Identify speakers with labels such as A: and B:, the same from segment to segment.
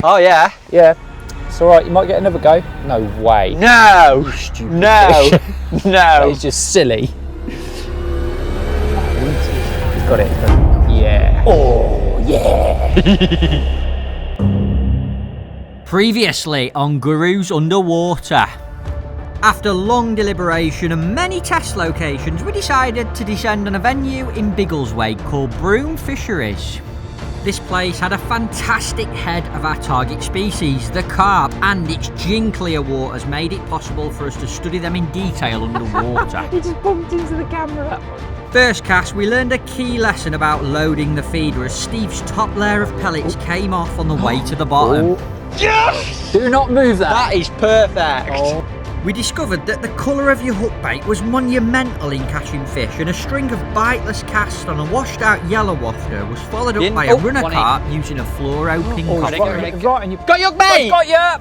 A: Oh yeah?
B: Yeah. It's alright, you might get another go. No way.
A: No!
B: Stupid
A: No!
B: fish.
A: No!
B: It's just silly. He's got it. Yeah. Oh, yeah.
C: Previously on Guru's Underwater. After long deliberation and many test locations, we decided to descend on a venue in Biggleswade called Broome Fisheries. This place had a fantastic head of our target species, the carp, and its gin clear waters made it possible for us to study them in detail underwater.
B: He just bumped into the camera.
C: First cast, we learned a key lesson about loading the feeder as Steve's top layer of pellets came off on the way to the bottom.
A: Yes!
B: Do not move that.
A: That is perfect!
B: Oh.
C: We discovered that the colour of your hook bait was monumental in catching fish, and a string of biteless casts on a washed out yellow wafter was followed up by a runner carp using a fluoro pink copper.
B: Right, and you've
A: Got your mate!
B: got you!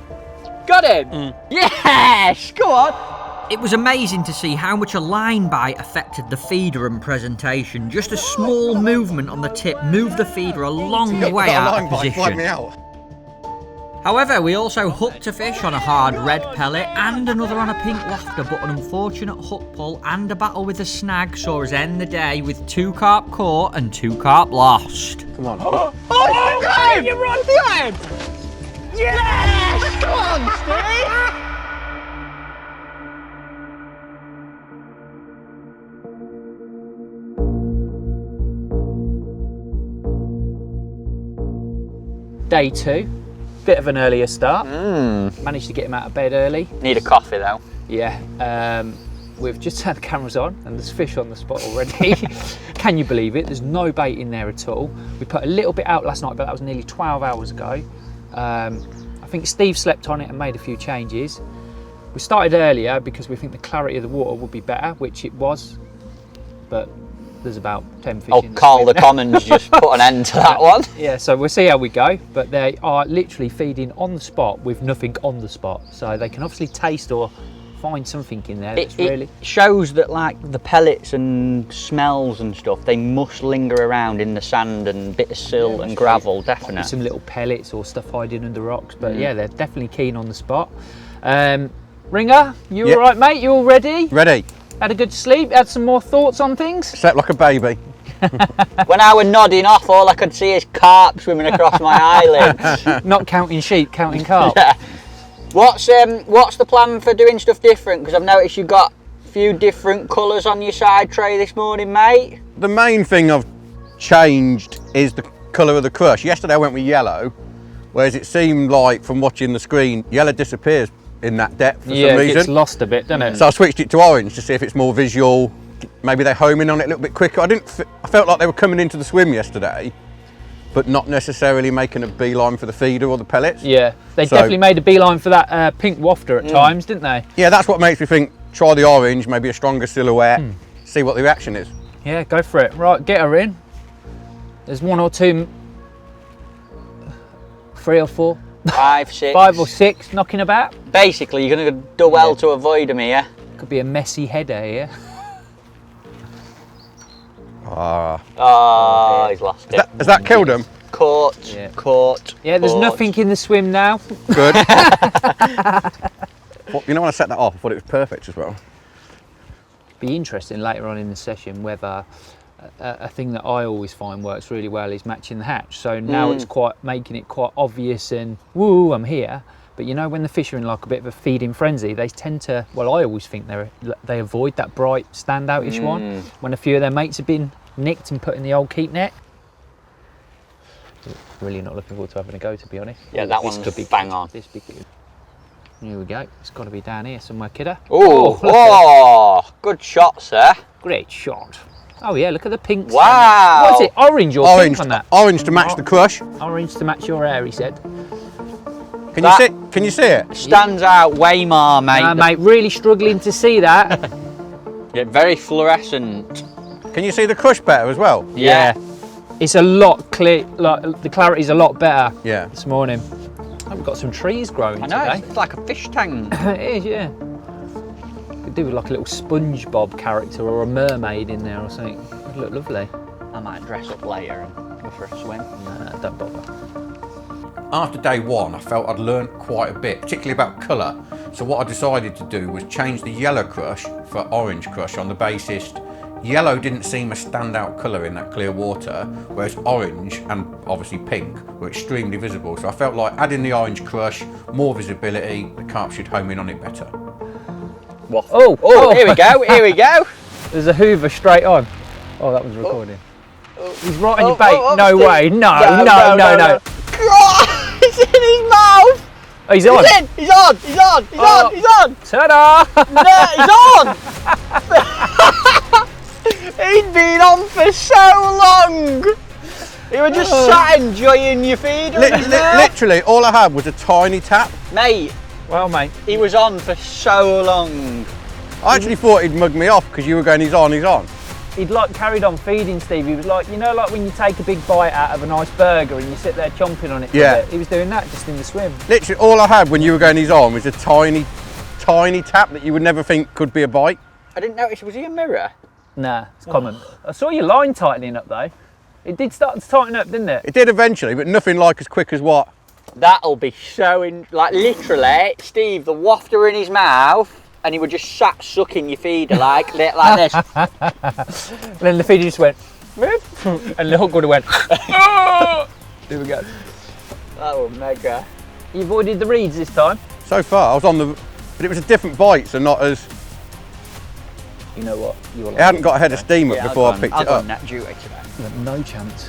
A: Got him! Yes! Go on!
C: It was amazing to see how much a line bite affected the feeder and presentation. Just a small movement on the tip moved the feeder a long way out of position. However, we also hooked a fish on a hard red pellet and another on a pink wafter, but an unfortunate hook pull and a battle with a snag saw us end the day with 2 carp caught and 2 carp lost.
B: Come on.
A: Oh, God! You're right behind! Yes! Come on, Steve!
B: Day 2. Bit of an earlier start. Managed to get him out of bed early.
A: Need a coffee though.
B: Yeah. We've just had the cameras on and there's fish on the spot already. Can you believe it? There's no bait in there at all. We put a little bit out last night, but that was nearly 12 hours ago. I think Steve slept on it and made a few changes. We started earlier because we think the clarity of the water would be better, which it was, but there's about 10 fish in the
A: Carl
B: swim.
A: the Commons just put an end to that one.
B: Yeah, so we'll see how we go, but they are literally feeding on the spot with nothing on the spot, so they can obviously taste or find something in there that's really...
A: It shows that like the pellets and smells and stuff, they must linger around in the sand and bit of silt and gravel, definitely.
B: Some little pellets or stuff hiding under rocks, but yeah, they're definitely keen on the spot. Ringer, you all right, mate? You all ready?
D: Ready.
B: Had a good sleep? Had some more thoughts on things?
D: Slept like a baby.
A: When I was nodding off, all I could see is carp swimming across my eyelids.
B: Not counting sheep, counting carp.
A: Yeah. What's the plan for doing stuff different? Because I've noticed you've got a few different colours on your side tray this morning, mate.
D: The main thing I've changed is the colour of the crush. Yesterday I went with yellow, whereas it seemed like from watching the screen, yellow disappears in that depth for some reason.
B: Yeah, it gets lost a bit, doesn't it?
D: So I switched it to orange to see if it's more visual. Maybe they home in on it a little bit quicker. I felt like they were coming into the swim yesterday, but not necessarily making a beeline for the feeder or the pellets.
B: Yeah, they definitely made a beeline for that pink wafter at times, didn't they?
D: Yeah, that's what makes me think, try the orange, maybe a stronger silhouette, see what the reaction is.
B: Yeah, go for it. Right, get her in. There's 1 or 2, 3 or 4.
A: 5, 6.
B: 5 or 6 knocking about.
A: Basically, you're going to do well to avoid them here.
B: Could be a messy header here.
A: Oh, he's lost it.
D: Has that killed him?
A: Caught, caught.
B: Yeah, there's nothing in the swim now.
D: Good. Well, you know, when I set that off, I thought it was perfect as well.
B: Be interesting later on in the session whether a thing that I always find works really well is matching the hatch. So now it's making it quite obvious and woo, I'm here. But you know, when the fish are in like a bit of a feeding frenzy, they tend to, well, I always think they avoid that bright standout-ish one when a few of their mates have been nicked and put in the old keep net. Really not looking forward to having a go, to be honest.
A: Yeah, that one's
B: could be
A: bang on.
B: This be good. Here we go. It's got to be down here somewhere, kidder.
A: Oh, good shot, sir.
B: Great shot. Oh yeah, look at the pinks.
A: Wow.
B: What is it? Orange or pink on that?
D: Orange to match the crush.
B: Orange to match your hair, he said.
D: Can you see it?
A: Stands out way more, mate.
B: Mate, really struggling to see that.
A: Yeah, very fluorescent.
D: Can you see the crush better as well?
B: Yeah. It's a lot clear, like the clarity's a lot better this morning. Oh, we've got some trees growing today.
A: It's like a fish tank.
B: It is, yeah. Could do with like a little SpongeBob character or a mermaid in there or something. It'd look lovely.
A: I might dress up later and go for a swim.
B: Nah, don't bother.
D: after day one, I felt I'd learned quite a bit, particularly about colour. So what I decided to do was change the yellow crush for orange crush on the basis yellow didn't seem a standout colour in that clear water, whereas orange and obviously pink were extremely visible. So I felt like adding the orange crush, more visibility, the carp should home in on it better.
A: Oh, here we go, here we go.
B: There's a hoover straight on. Oh, that was recording. He's right on your bait. No
A: Steve.
B: way. No.
A: It's in his mouth.
B: Oh, he's on.
A: He's in. He's on. He's on.
B: Ta-da!
A: No, he's on. He'd been on for so long. You were just sat enjoying your feed.
D: Literally, all I had was a tiny tap.
A: Mate,
B: Well, mate.
A: he was on for so long.
D: I actually thought he'd mug me off because you were going, he's on.
B: He'd like carried on feeding, Steve. He was like, you know, like when you take a big bite out of a nice burger and you sit there chomping on it for a bit. He was doing that just in the swim.
D: Literally, all I had when you were going, he's on, was a tiny tap that you would never think could be a bite.
A: I didn't notice, was he a mirror?
B: Nah, it's common. I saw your line tightening up though. It did start to tighten up, didn't it?
D: It did eventually, but nothing like as quick as what?
A: That'll be showing, like literally, Steve, the wafter in his mouth, and he would just sat sucking your feeder like this.
B: And then the feeder just went, and the hook would have went, there we go.
A: That was mega.
B: You avoided the reeds this time?
D: So far, I was on but it was a different bite, so not as...
B: You know what? You
D: It hadn't got a head of steam up
A: Yeah,
D: before I picked
A: I'll
D: it
A: go
D: up.
A: on net duty today.
B: No chance.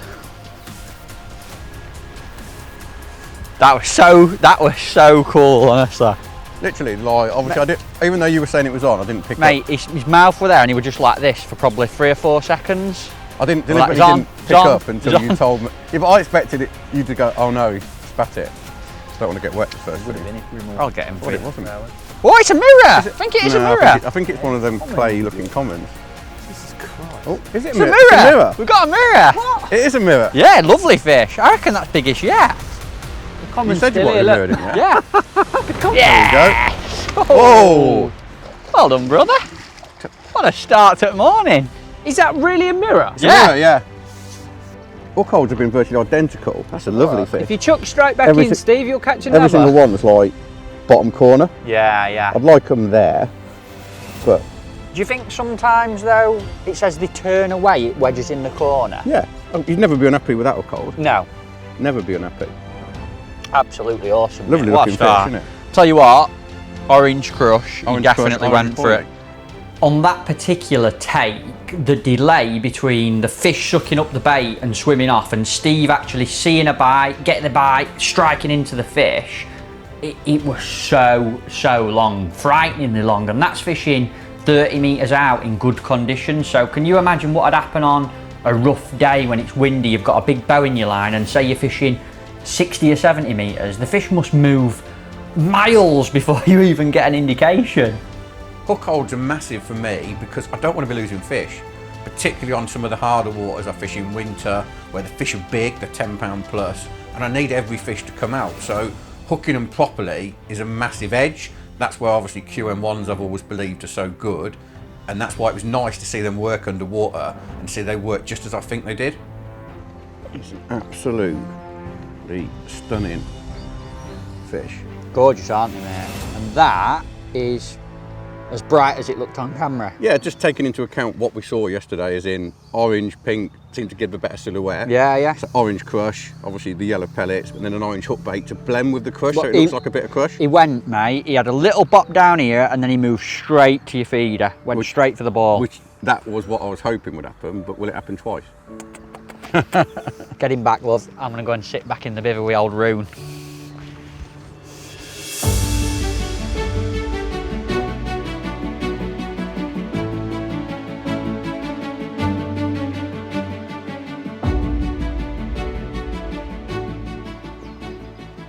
A: That was so cool, honestly.
D: Literally, like, obviously I did, even though you were saying it was on, I didn't pick
A: Mate,
D: up.
A: his mouth were there and he was just like this for probably 3 or 4 seconds.
D: I didn't
A: Well,
D: deliberately
A: it's on,
D: didn't
A: it's
D: pick
A: on,
D: up until
A: it's
D: you
A: on.
D: told me. Yeah, but I expected you to go, oh no, he spat it. Don't want to get wet first.
B: Would have been if we were more.
A: I'll get him for
D: Well,
A: you.
D: it wasn't.
A: Oh, it's a mirror! I think it is a mirror.
D: I think it's one of them clay looking commons.
B: Jesus Christ.
D: Oh, is it
A: It's
D: a
A: a
D: mirror?
A: mirror!
D: It's a mirror.
A: We've got a mirror!
D: It is a mirror.
A: Yeah, lovely fish. I reckon that's biggest yet.
B: The
D: You
B: common
D: said you
B: still here,
D: wanted a
B: look.
D: mirror, didn't you?
A: Yeah.
D: There you go.
A: Oh. Well done, brother. What a start to the morning.
B: Is that really a mirror?
D: It's a mirror, yeah. Hook holds have been virtually identical. That's a lovely
B: If
D: fish.
B: you chuck straight back
D: Every
B: in,
D: si-
B: Steve, you'll catch
D: Every single
B: another.
D: one was like bottom corner.
A: Yeah.
D: I'd like them there, but
A: Do you think sometimes though it says they turn away, it wedges in the corner?
D: yeah, you'd never be unhappy with that hook hold.
A: No.
D: Never be unhappy.
A: Absolutely awesome.
D: Lovely
A: mate. What a
D: looking
A: start.
D: fish, isn't it?
A: Tell you what, orange crush,
D: Orange
A: you definitely
D: crush,
A: went
D: orange
A: for it.
D: point.
C: On that particular take, the delay between the fish sucking up the bait and swimming off and Steve actually seeing a bite, getting the bite, striking into the fish, it was so long, frighteningly long, and that's fishing 30 metres out in good conditions. So can you imagine what would happen on a rough day when it's windy, you've got a big bow in your line and say you're fishing 60 or 70 metres, the fish must move miles before you even get an indication.
D: Hook holds are massive for me because I don't want to be losing fish, particularly on some of the harder waters I fish in winter where the fish are big, they're 10 pound plus, and I need every fish to come out. So hooking them properly is a massive edge. That's where obviously QM1s I've always believed are so good, and that's why it was nice to see them work underwater and see they work just as I think they did. It's an absolutely stunning fish.
A: Gorgeous, aren't they, mate? And that is as bright as it looked on camera.
D: Yeah, just taking into account what we saw yesterday, as in orange, pink, seemed to give a better silhouette.
A: Yeah.
D: So orange crush, obviously the yellow pellets, and then an orange hook bait to blend with the crush,
A: Well,
D: so it looks like a bit of crush.
A: He went, mate, he had a little bop down here and then he moved straight to your feeder, went straight for the ball.
D: Which that was what I was hoping would happen, but will it happen twice?
A: Get him back, love. I'm going to go and sit back in the bivvy with old Roon.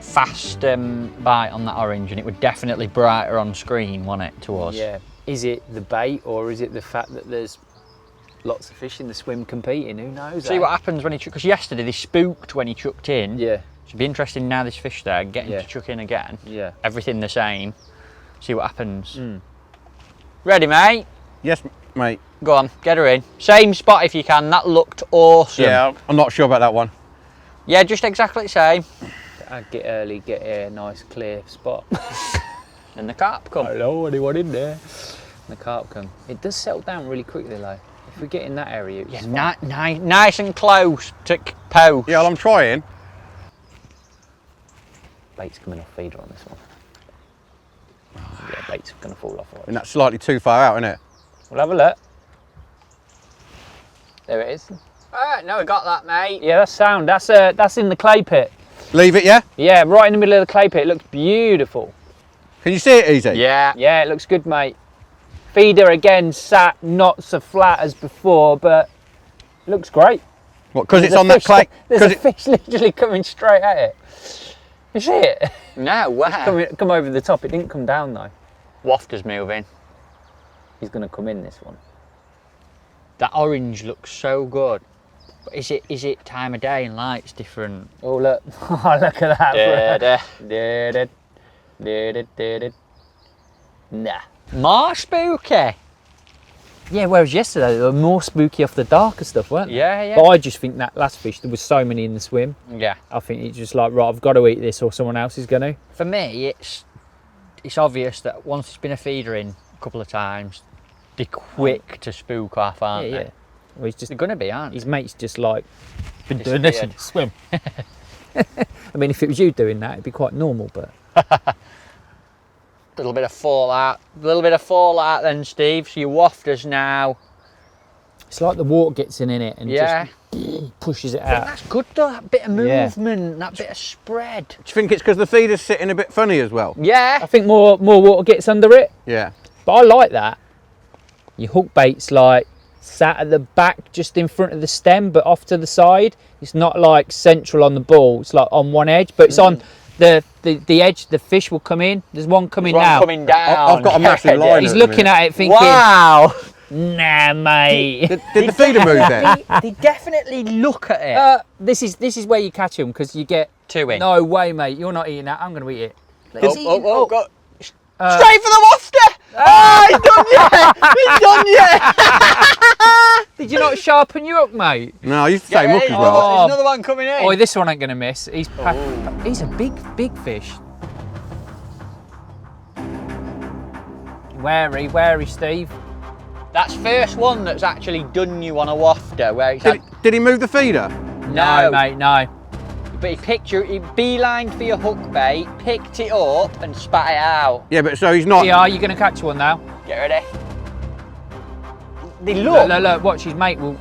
A: Fast bite on that orange, and it was definitely brighter on screen, wasn't it, to us?
B: Yeah. Is it the bait or is it the fact that there's lots of fish in the swim competing? Who knows?
A: See what happens when he chucked, because yesterday they spooked when he chucked in.
B: Yeah.
A: So it'd be interesting now this fish there, getting
B: Yeah.
A: to chuck in again.
B: Yeah.
A: Everything the same. See what happens. Ready, mate?
D: Yes, mate.
A: Go on, get her in. Same spot if you can, that looked awesome.
D: Yeah, I'm not sure about that one.
A: Yeah, just exactly the same.
B: I'd get early, get here, nice clear spot.
A: And the carp come.
B: Hello, anyone in there? And the carp come. It does settle down really quickly though. If we get in that area, it's
A: Nice and close to post.
D: Yeah, well, I'm trying.
B: Bait's coming off feeder on this one. Yeah, bait's going to fall off.
D: And that's slightly too far out, isn't it?
B: We'll have a look.
A: There it is. Alright, no, we got that, mate.
B: Yeah, that's sound. That's in the clay pit.
D: Leave it, yeah?
B: Yeah, right in the middle of the clay pit. It looks beautiful.
D: Can you see it easy?
A: Yeah.
B: Yeah, it looks good, mate. Feeder again sat not so flat as before, but looks great.
D: What, because it's on that clay?
B: There's a fish literally coming straight at it. You see it?
A: No, wow.
B: Come over the top. It didn't come down though.
A: Wafter's moving.
B: He's going to come in this one.
A: That orange looks so good. But is it time of day and light's different?
B: Oh look! Oh look at that! Nah.
A: More spooky.
B: Yeah, whereas yesterday they were more spooky off the darker stuff, weren't they?
A: Yeah.
B: But I just think that last fish, there was so many in the swim.
A: Yeah.
B: I think it's just like, right, I've got to eat this or someone else is going to.
A: For me, it's obvious that once it's been a feeder in a couple of times, they're quick to spook off, aren't they?
B: Yeah. Well, he's just,
A: They're going to be, aren't they?
B: his mate's just like, been doing this in the swim. I mean, if it was you doing that, it'd be quite normal, but.
A: Little bit of fallout then, Steve. So your wafters now.
B: It's like the water gets in it and just pushes it out.
A: That's good though, that bit of movement, that bit of spread.
D: Do you think it's because the feeder's sitting a bit funny as well?
A: Yeah.
B: I think more water gets under it.
D: Yeah.
B: But I like that. Your hook bait's like sat at the back just in front of the stem but off to the side. It's not like central on the ball, it's like on one edge, but it's on the edge. The fish will come in. There's one coming now.
A: Coming down.
D: I've got a massive line.
B: He's looking at it thinking,
A: wow.
B: Nah, mate.
D: Did the feeder move then?
A: They definitely look at it.
B: This is where you catch them because you get
A: 2 in.
B: No way, mate. You're not eating that. I'm going to eat it.
A: Go. Straight for the wafter! He's done yet! He's done yet!
B: Did you not sharpen your hook, mate?
D: No, I used the same hook as well.
A: There's another one coming in.
B: Oh, this one ain't going to miss. He's a big fish. Wary, Steve.
A: That's first one that's actually done you on a wafter where it's
D: Did he move the feeder?
B: No, mate, no.
A: But he beelined for your hook bait, picked it up and spat it out.
D: Yeah, but so he's not.
B: Yeah, you're going to catch one now.
A: Get ready. They look.
B: Look, watch his mate will.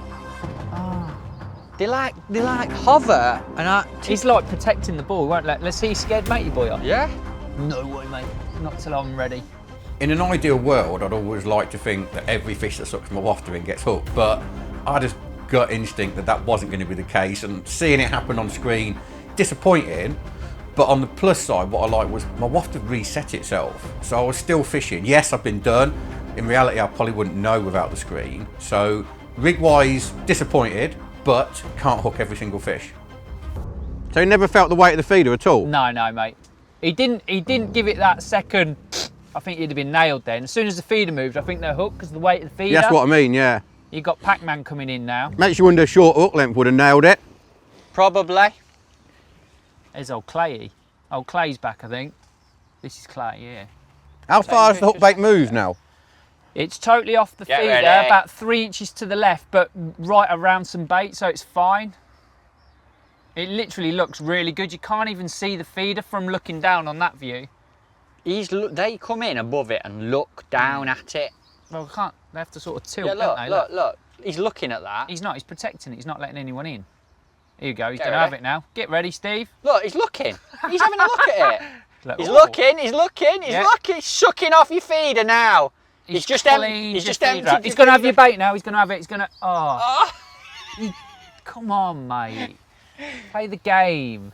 A: They like hover and
B: He's like protecting the ball. He won't let's see scared matey boy on.
A: Yeah.
B: No way, mate. Not till I'm ready.
D: In an ideal world, I'd always like to think that every fish that sucks my wafter in gets hooked, but I just gut instinct that wasn't going to be the case, and seeing it happen on screen, disappointing. But on the plus side, what I like was my wafter reset itself, so I was still fishing. Yes, I've been done. In reality, I probably wouldn't know without the screen. So rig-wise, disappointed, but can't hook every single fish. So he never felt the weight of the feeder at all?
B: No, mate. He didn't give it that second. I think he'd have been nailed then. As soon as the feeder moved, I think they're hooked because of the weight of the feeder.
D: Yeah, that's what I mean, yeah.
B: You got Pac-Man coming in now.
D: Makes you wonder, short hook length would have nailed it.
A: Probably.
B: There's old Clayy. Old Clay's back, I think. This is Clay, yeah.
D: How far has the hook bait moved now?
B: It's totally off the
A: Get
B: feeder,
A: ready.
B: about 3 inches to the left, but right around some bait, so it's fine. It literally looks really good. You can't even see the feeder from looking down on that view.
A: They come in above it and look down at it.
B: Well, we can't. They have to sort of tilt,
A: Yeah,
B: don't they?
A: look. He's looking at that.
B: He's not. He's protecting it. He's not letting anyone in. Here you go. He's
A: Get
B: going to
A: ready.
B: have it now. Get ready, Steve.
A: Look, he's looking. He's having a look at it.
B: Look,
A: He's
B: oh.
A: looking. He's
B: Yeah.
A: looking. He's sucking off your feeder now. He's just emptied
B: He's going to have your bait now. He's going to have it. He's going to. Oh. Come on, mate. Play the game.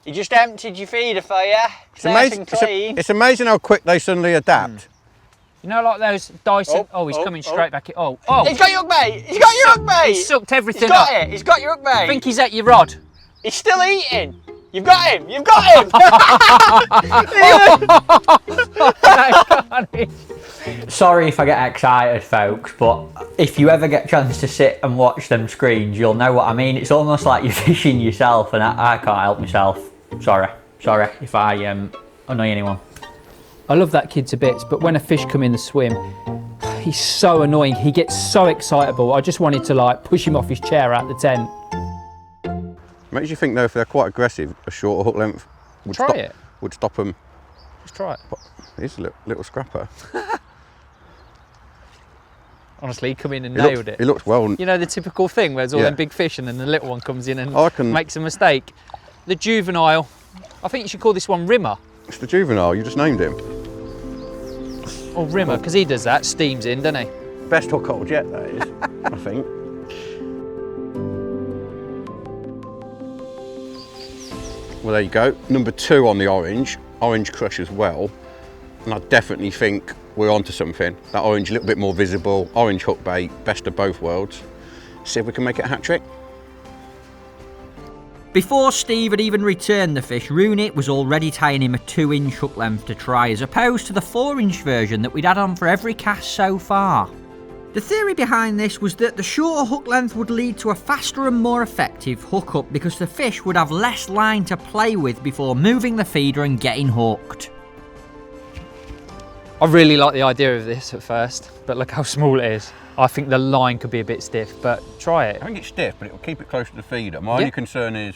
A: He just emptied your feeder for you.
D: It's
A: Nice
D: amazing,
A: and clean.
D: it's amazing how quick they suddenly adapt.
B: You know, like those Dyson. Oh, he's coming straight back. Oh.
A: He's got your hook bait. He's got your hook bait.
B: He sucked everything
A: He's got
B: up.
A: it. He's got your hook bait.
B: I think he's at your rod.
A: He's still eating. You've got him. You've got him.
C: Sorry if I get excited, folks, but if you ever get a chance to sit and watch them screens, you'll know what I mean. It's almost like you're fishing yourself, and I can't help myself. Sorry. Sorry if I annoy anyone.
B: I love that kid to bits, but when a fish come in the swim, he's so annoying. He gets so excitable. I just wanted to like push him off his chair out the tent.
D: Makes you think though, if they're quite aggressive, a shorter hook length would stop them.
B: Just try it.
D: He's a little scrapper.
B: Honestly, he come in and nailed it.
D: He looks well.
B: You know the typical thing where there's all them big fish and then the little one comes in and makes a mistake. The juvenile, I think you should call this one Rimmer.
D: It's the juvenile, you just named him.
B: Or Rimmer, because he does that, steams in, doesn't he?
D: Best hook hold yet, that is, I think. Well, there you go. Number 2 on the orange crush as well. And I definitely think we're onto something. That orange a little bit more visible, orange hook bait, best of both worlds. See if we can make it a hat trick.
C: Before Steve had even returned the fish, Rooney was already tying him a 2-inch hook length to try, as opposed to the 4-inch version that we'd had on for every cast so far. The theory behind this was that the shorter hook length would lead to a faster and more effective hookup because the fish would have less line to play with before moving the feeder and getting hooked.
B: I really like the idea of this at first, but look how small it is. I think the line could be a bit stiff, but try it.
D: I think it's stiff, but it'll keep it close to the feeder. My only concern is,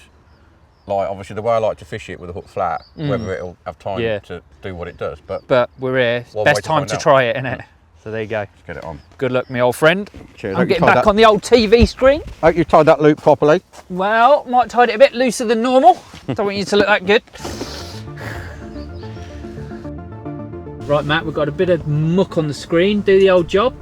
D: like, obviously the way I like to fish it with a hook flat, whether it'll have time to do what it does. But
B: we're here. Best time to try it, isn't it? So there you go.
D: Let's get it on.
B: Good luck, my old friend.
D: Cheers.
B: I'm getting back on the old TV screen.
D: Hope you tied that loop properly.
B: Well, might tied it a bit looser than normal. Don't want you to look that good. Right, Matt, we've got a bit of muck on the screen. Do the old job.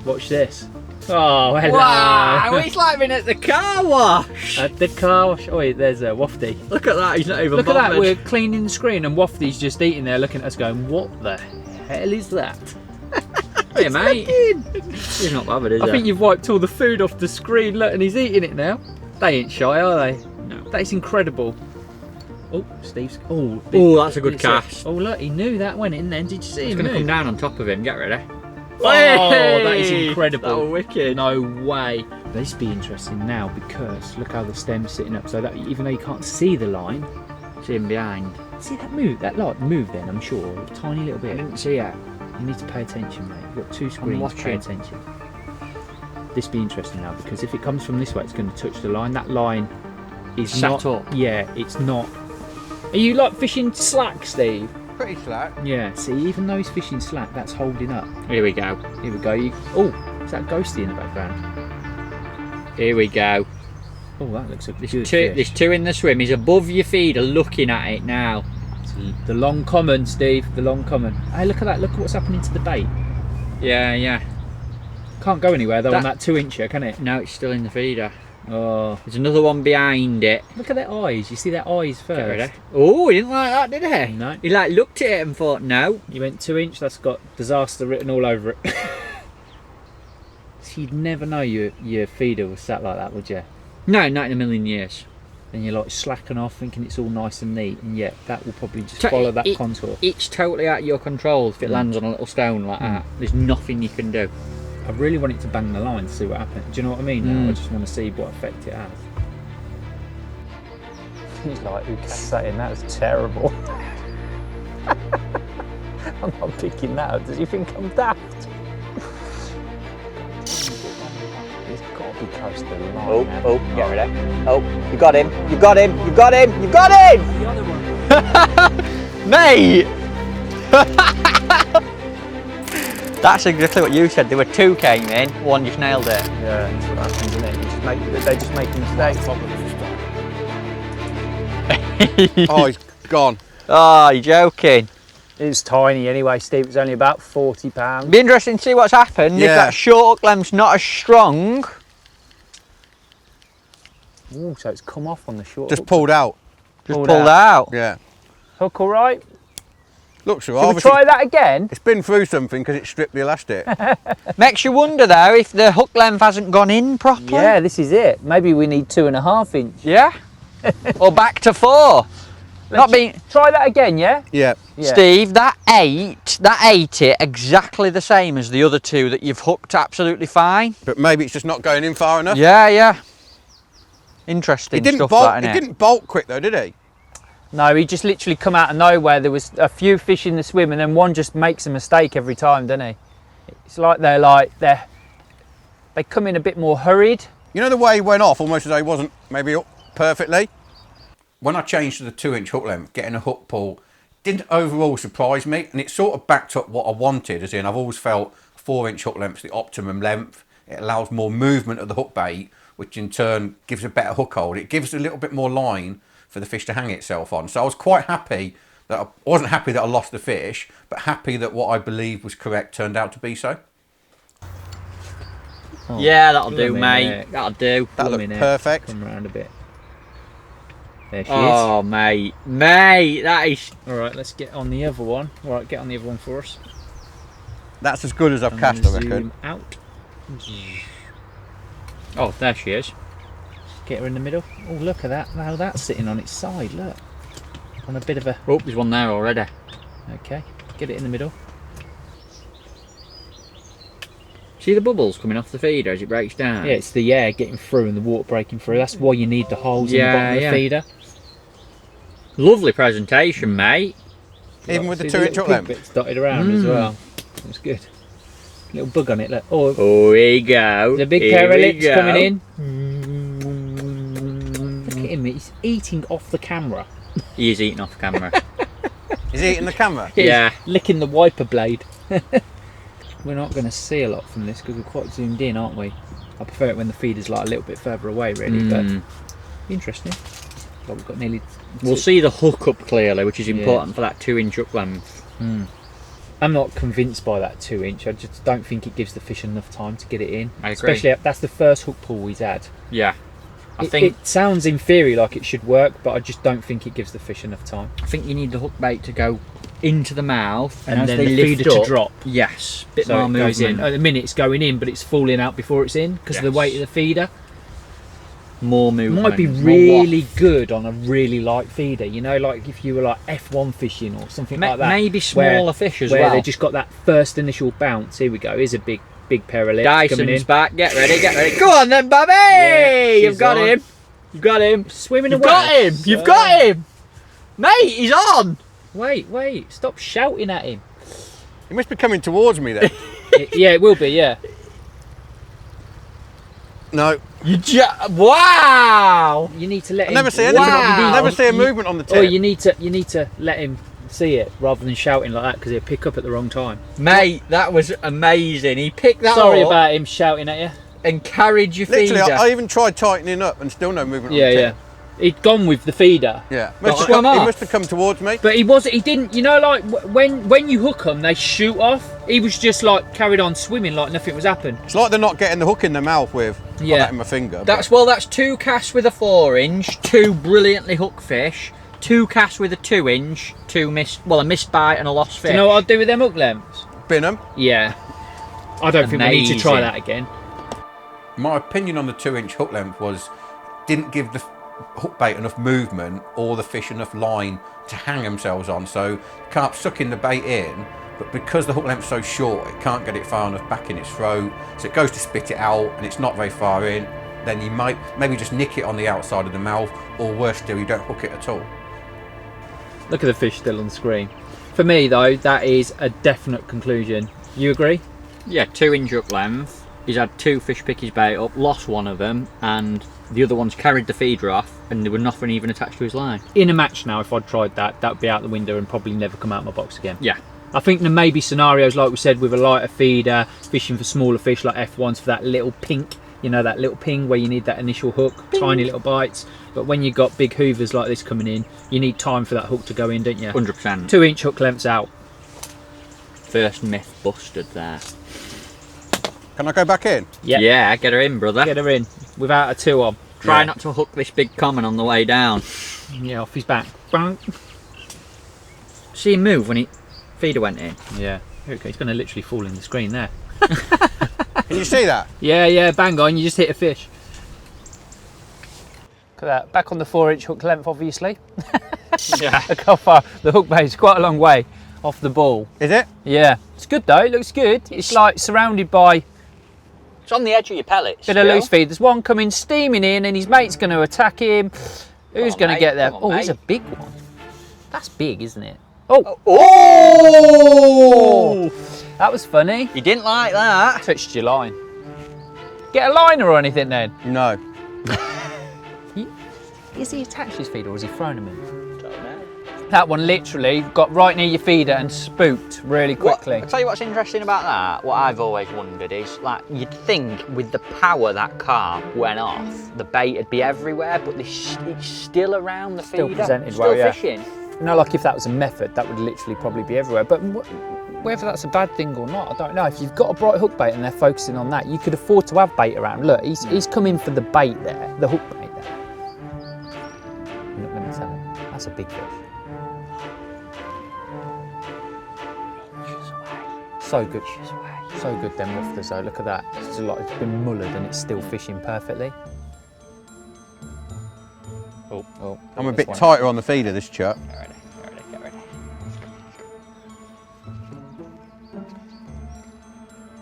B: Watch this. Oh, hello.
C: Wow, he's like been at the car wash.
B: At the car wash. Oh, wait, there's a Wafty.
C: Look at that, he's not even
B: Look
C: bothered.
B: at that, we're cleaning the screen and Wafty's just eating there looking at us going, what the hell is that?
C: Hey, mate. He's not bothered, is he?
B: I think you've wiped all the food off the screen, look, and he's eating it now. They ain't shy, are they?
C: No.
B: That is incredible. Oh, Steve's. Oh,
C: that's a good cast.
B: Oh, look, he knew that went in then. Did you see him?
C: He's going to come down on top of him, get ready.
B: Oh, that is incredible.
C: That was wicked.
B: No way. This be interesting now because look how the stem's sitting up so that even though you can't see the line,
C: See him behind.
B: see that move, that light move then, I'm sure, a tiny little bit.
C: I didn't see it.
B: You need to pay attention, mate. You've got 2 screens,
C: watching.
B: pay attention. This be interesting now because if it comes from this way, it's going to touch the line. That line is
C: Sat
B: not.
C: up.
B: Yeah, it's not. Are you like fishing slack, Steve?
D: Pretty slack.
B: Yeah, see, even though he's fishing slack, that's holding up.
C: Here we go.
B: Here we go. Oh, is that ghosty in the background?
C: Here we go.
B: Oh, that looks a good
C: There's
B: fish.
C: 2 in the swim. He's above your feeder looking at it now.
B: The long common, Steve, the long common. Hey, look at that. Look at what's happening to the bait.
C: Yeah.
B: Can't go anywhere though on that 2-incher, can it?
C: No, it's still in the feeder.
B: Oh,
C: There's another one behind it.
B: look at their eyes. You see their eyes
C: Get ready.
B: first?
C: Oh, he didn't like that, did he?
B: No.
C: He like looked at it and thought, no.
B: You went 2-inch, that's got disaster written all over it. So you'd never know your feeder was sat like that, would you?
C: No, not in a million years.
B: And you're like slacking off thinking it's all nice and neat, and yet that will probably just follow that contour.
C: It's totally out of your control if it lands on a little stone like that. There's nothing you can do.
B: I really want it to bang the line to see what happens. Do you know what I mean? Now I just want to see what effect it has. He's like, who cast that in? That was terrible. I'm not picking that up. Does he think I'm daft? He's got to be close to the line.
C: Get ready. Oh, you got him. You got him. You got him. You got him.
B: The other one.
C: Mate! That's exactly what you said. There were 2 came in, 1 just nailed it.
B: Yeah, that's what happens, isn't it? They just make mistakes.
D: Oh, he's gone.
C: Oh, you're joking.
B: It was tiny anyway, Steve. It was only about £40.
C: Be interesting to see what's happened if that short hook length's not as strong.
B: Ooh, so it's come off on the short
D: Just
B: hook.
D: pulled out.
C: Just pulled out.
D: Yeah.
B: Hook all right?
D: Looks
B: Should
D: alright.
B: we try that again?
D: It's been through something because it stripped the elastic.
C: Makes you wonder though if the hook length hasn't gone in properly.
B: Yeah, this is it. Maybe we need 2.5 inch.
C: Yeah? Or back to 4.
B: Try that again, yeah?
D: Yeah.
C: Steve, that ate it exactly the same as the other 2 that you've hooked absolutely fine.
D: But maybe it's just not going in far enough.
C: Yeah. Interesting
D: He didn't
C: stuff
D: bolt.
C: that,
D: He
C: innit?
D: didn't bolt quick though, did he?
B: No, he just literally come out of nowhere. There was a few fish in the swim, and then one just makes a mistake every time, doesn't he? It's like they come in a bit more hurried.
D: You know the way he went off, almost as though he wasn't maybe up perfectly? When I changed to the 2-inch hook length, getting a hook pull didn't overall surprise me, and it sort of backed up what I wanted, as in I've always felt 4-inch hook length is the optimum length. It allows more movement of the hook bait, which in turn gives a better hook hold. It gives a little bit more line for the fish to hang itself on. So I was quite happy that I wasn't happy that I lost the fish, but happy that what I believed was correct turned out to be so.
C: Oh, yeah, that'll do, mate. That'll do.
D: That looked perfect.
B: Come around a bit. There she is.
C: Oh, mate. Mate, that is...
B: All right, let's get on the other one. All right, get on the other one for us.
D: That's as good as I've cast, I reckon.
B: Zoom out.
C: Oh, there she is.
B: Get her in the middle. Oh, look at that. Now that's sitting on its side, look. On a bit of a...
C: Oh, there's one there already.
B: Okay, get it in the middle.
C: See the bubbles coming off the feeder as it breaks down?
B: Yeah, it's the air getting through and the water breaking through. That's why you need the holes in the bottom of the feeder.
C: Lovely presentation, mate.
D: Even with the 2-inch hook length.
B: Bits dotted around as well. It's good. Little bug on it, look. Oh,
C: here we go.
B: The big pair of lips coming in. Look at him, he's eating off the camera.
C: He is eating off camera.
D: Is he eating the camera?
C: Yeah.
B: Licking the wiper blade. We're not going to see a lot from this because we're quite zoomed in, aren't we? I prefer it when the feeder's like a little bit further away, really, but interesting. Well, we've got nearly...
C: We'll see the hook up clearly, which is important for that 2-inch hook length.
B: I'm not convinced by that 2-inch. I just don't think it gives the fish enough time to get it in.
C: I agree.
B: Especially, that's the first hook pull he's had.
C: Yeah. I think
B: it sounds in theory like it should work, but I just don't think it gives the fish enough time.
C: I think you need the hook bait to go into the mouth
B: and
C: as
B: then
C: they
B: the
C: lift
B: feeder
C: up,
B: to drop.
C: Yes, bit
B: So
C: more
B: it
C: movement.
B: goes in. At the minute it's going in, but it's falling out before it's in because of the weight of the feeder.
C: More movement.
B: Might be really good on a really light feeder. You know, like if you were like F1 fishing or something like that.
C: Maybe smaller fish as well.
B: Where they just got that first initial bounce. Here we go. Here's a big pair of lips
C: Dyson's
B: coming in.
C: back. Get ready, get ready. Go on then, Bobby!
B: Yeah,
C: You've got him. You've got him.
B: Swimming
C: You've
B: away.
C: got him. You've got him. Mate, he's on.
B: Wait. Stop shouting at him.
D: He must be coming towards me then.
B: Yeah, it will be, yeah.
D: No.
C: Wow!
B: You need to let him...
D: Never see anything.
C: Wow.
D: Never see a movement on the tip.
B: Oh, you need to let him see it rather than shouting like that because he'll pick up at the wrong time.
C: Mate, that was amazing. He picked that
B: Sorry
C: up
B: about him shouting at you.
C: and carried your feeder.
D: Literally, I even tried tightening up and still no movement on the tip.
B: Yeah. He'd gone with the feeder.
D: Yeah.
C: He
D: He must have come towards me.
B: But he didn't, you know, like when you hook them, they shoot off. He was just like carried on swimming like nothing was happened.
D: It's like they're not getting the hook in their mouth with that in my finger.
C: That's 2 casts with a 4-inch, 2 brilliantly hooked fish, 2 casts with a 2-inch, a missed bite and a lost fish.
B: Do you know what I'd do with them hook lengths?
D: Bin them.
B: Yeah. I don't think we need to try that again.
D: My opinion on the 2-inch hook length was didn't give the hook bait enough movement or the fish enough line to hang themselves on, so carp sucking the bait in, but because the hook length's so short it can't get it far enough back in its throat, so it goes to spit it out and it's not very far in, then you might maybe just nick it on the outside of the mouth, or worse still, you don't hook it at all.
B: Look at the fish still on the screen. For me though, that is a definite conclusion. You agree?
C: Yeah, 2-inch hook length. He's had 2 fish pick his bait up, lost one of them, and the other one's carried the feeder off, and there was nothing even attached to his line.
B: In a match now, if I'd tried that would be out the window and probably never come out of my box again.
C: Yeah.
B: I think there may be scenarios, like we said, with a lighter feeder, fishing for smaller fish like F1s for that little pink, you know, that little ping where you need that initial hook, tiny little bites. But when you've got big hoovers like this coming in, you need time for that hook to go in, don't you?
C: 100%.
B: 2-inch hook lengths out.
C: First myth busted there.
D: Can I go back in?
B: Yeah.
C: Yeah, get her in, brother.
B: Get her in without a 2 on.
C: Try not to hook this big common on the way down.
B: Yeah, off his back. Bang.
C: See him move when he feeder went in.
B: Yeah. Here we go. He's going to literally fall in the screen there.
D: Can you see that?
B: Yeah, bang on. You just hit a fish. Look at that. Back on the 4-inch hook length, obviously.
C: Yeah.
B: Look how far. The hook bait is quite a long way off the ball.
D: Is it?
B: Yeah. It's good though. It looks good. It's like surrounded by
C: It's on the edge of your pellets.
B: bit of loose feed. There's one coming steaming in and his mate's going to attack him. Who's going to get there?
C: Come on,
B: Oh, he's
C: mate.
B: a big one. That's big, isn't it? Oh!
A: Oh!
B: That was funny.
A: You didn't like that.
B: Touched your line. Get a liner or anything then?
A: No.
B: Is he attached his feeder or is he thrown them in?
A: Don't know.
B: That one literally got right near your feeder and spooked really quickly.
A: I'll tell you what's interesting about that. What I've always wondered is, like, you'd think with the power that car went off, the bait would be everywhere, but it's still around the feeder.
B: Still presented
A: still
B: well, yeah.
A: fishing.
B: You know, like if that was a method, that would literally probably be everywhere. But whether that's a bad thing or not, I don't know. If you've got a bright hook bait and they're focusing on that, you could afford to have bait around. Look, he's come in for the bait there, the hook bait there. I'm not going to tell him. That's a big fish. So good. So good, them woofers though. Look at that. It's like it's been mullered and it's still fishing perfectly. Oh,
D: I'm a bit tighter on the feeder, this chap.
A: Get ready.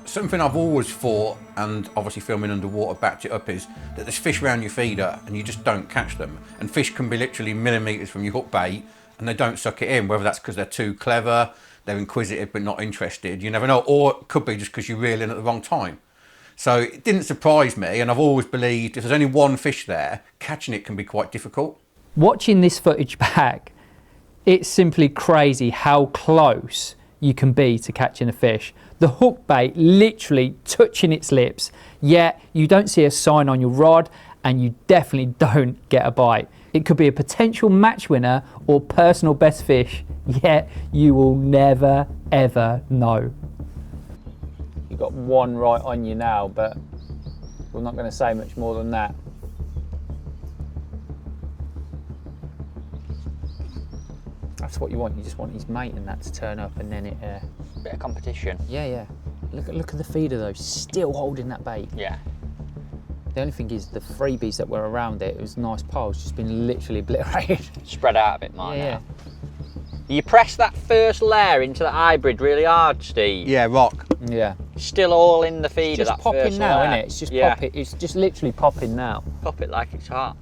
D: Something I've always thought, and obviously filming underwater backed it up, is that there's fish around your feeder and you just don't catch them. And fish can be literally millimetres from your hook bait and they don't suck it in, whether that's because they're too clever, they're inquisitive but not interested, you never know, or it could be just because you reel in at the wrong time. So it didn't surprise me, and I've always believed if there's only one fish there, catching it can be quite difficult.
B: Watching this footage back, it's simply crazy how close you can be to catching a fish. The hook bait literally touching its lips, yet you don't see a sign on your rod and you definitely don't get a bite. It could be a potential match winner or personal best fish, yet you will never ever know. You've got one right on you now, but we're not going to say much more than that. That's what you want. You just want his mate and that to turn up, and then it.
A: Bit of competition.
B: Yeah. Look at the feeder though. Still holding that bait.
A: Yeah.
B: The only thing is the freebies that were around it. It was nice piles, just been literally obliterated.
A: Spread out a bit more
B: Yeah.
A: now. You press that first layer into the hybrid really hard, Steve.
D: Yeah, rock.
B: Yeah.
A: Still all in the feeder.
B: It's just
A: that
B: popping
A: first
B: now,
A: layer.
B: isn't it? It's just
A: yeah.
B: popping. It's just literally popping now.
A: Pop it like it's hot.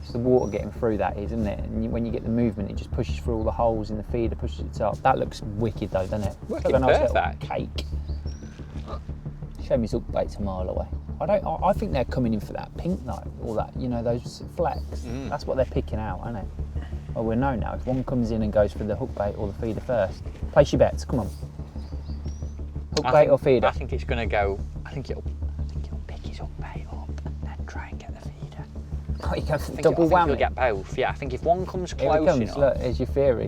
B: It's the water getting through that, isn't it? And when you get the movement, it just pushes through all the holes in the feeder, pushes it up. That looks wicked though, doesn't it?
A: Working
B: Like a nice little
A: perfect.
B: cake. Show me his hook baits a mile away. I think they're coming in for that pink though, or that, you know, those flecks. That's what they're picking out, isn't it? Well, we know now. If one comes in and goes for the hook bait or the feeder first, place your bets. Come on. Hook bait or feeder?
A: I think it's going to go. I think it'll pick his hook bait up and then try and get the feeder.
B: Oh, you go for
A: I think
B: double whammy.
A: You'll get both. Yeah, I think if one comes
B: Here
A: close
B: it comes.
A: enough,
B: Look, here's your theory.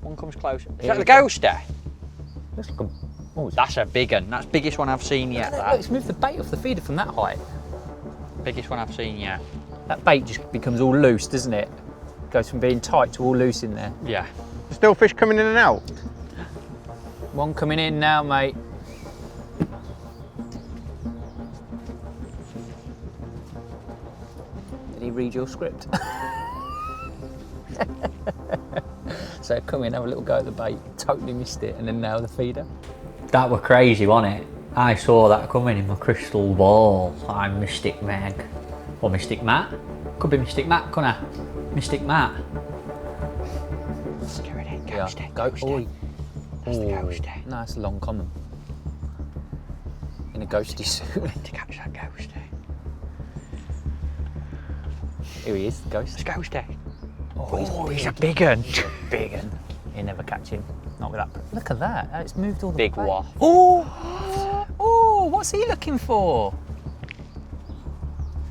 A: one comes close. Is
B: Here
A: that
B: we
A: the ghoster?
B: Looks like a. Oh, it's
A: That's a big one. That's the biggest one I've seen yet.
B: Look,
A: That
B: it's moved the bait off the feeder from that height.
A: biggest one I've seen yet.
B: That bait just becomes all loose, doesn't it? Goes from being tight to all loose in there.
A: Yeah.
D: Still fish coming in and out?
B: One coming in now, mate. Did he read your script? So come in, have a little go at the bait, totally missed it, and then now the feeder.
C: That were crazy, wasn't it? I saw that coming in my crystal ball. I'm Mystic Meg. Or Mystic Matt. Could be Mystic Matt, couldn't I? Mystic Matt.
A: Security.
B: Yeah,
A: Ghost it.
B: go.
A: Ghost
B: Oi.
A: it. That's the ghost it.
B: No, it's a long common. In a ghosty suit.
A: To catch that ghost it.
B: Here he is, the ghost.
A: It's ghost it.
B: Oh,
A: He's a big one.
B: big one. You never catch him. Not with that. Look at that. It's moved all the
A: Big
B: bait.
A: waff.
B: Oh! Oh, what's he looking for?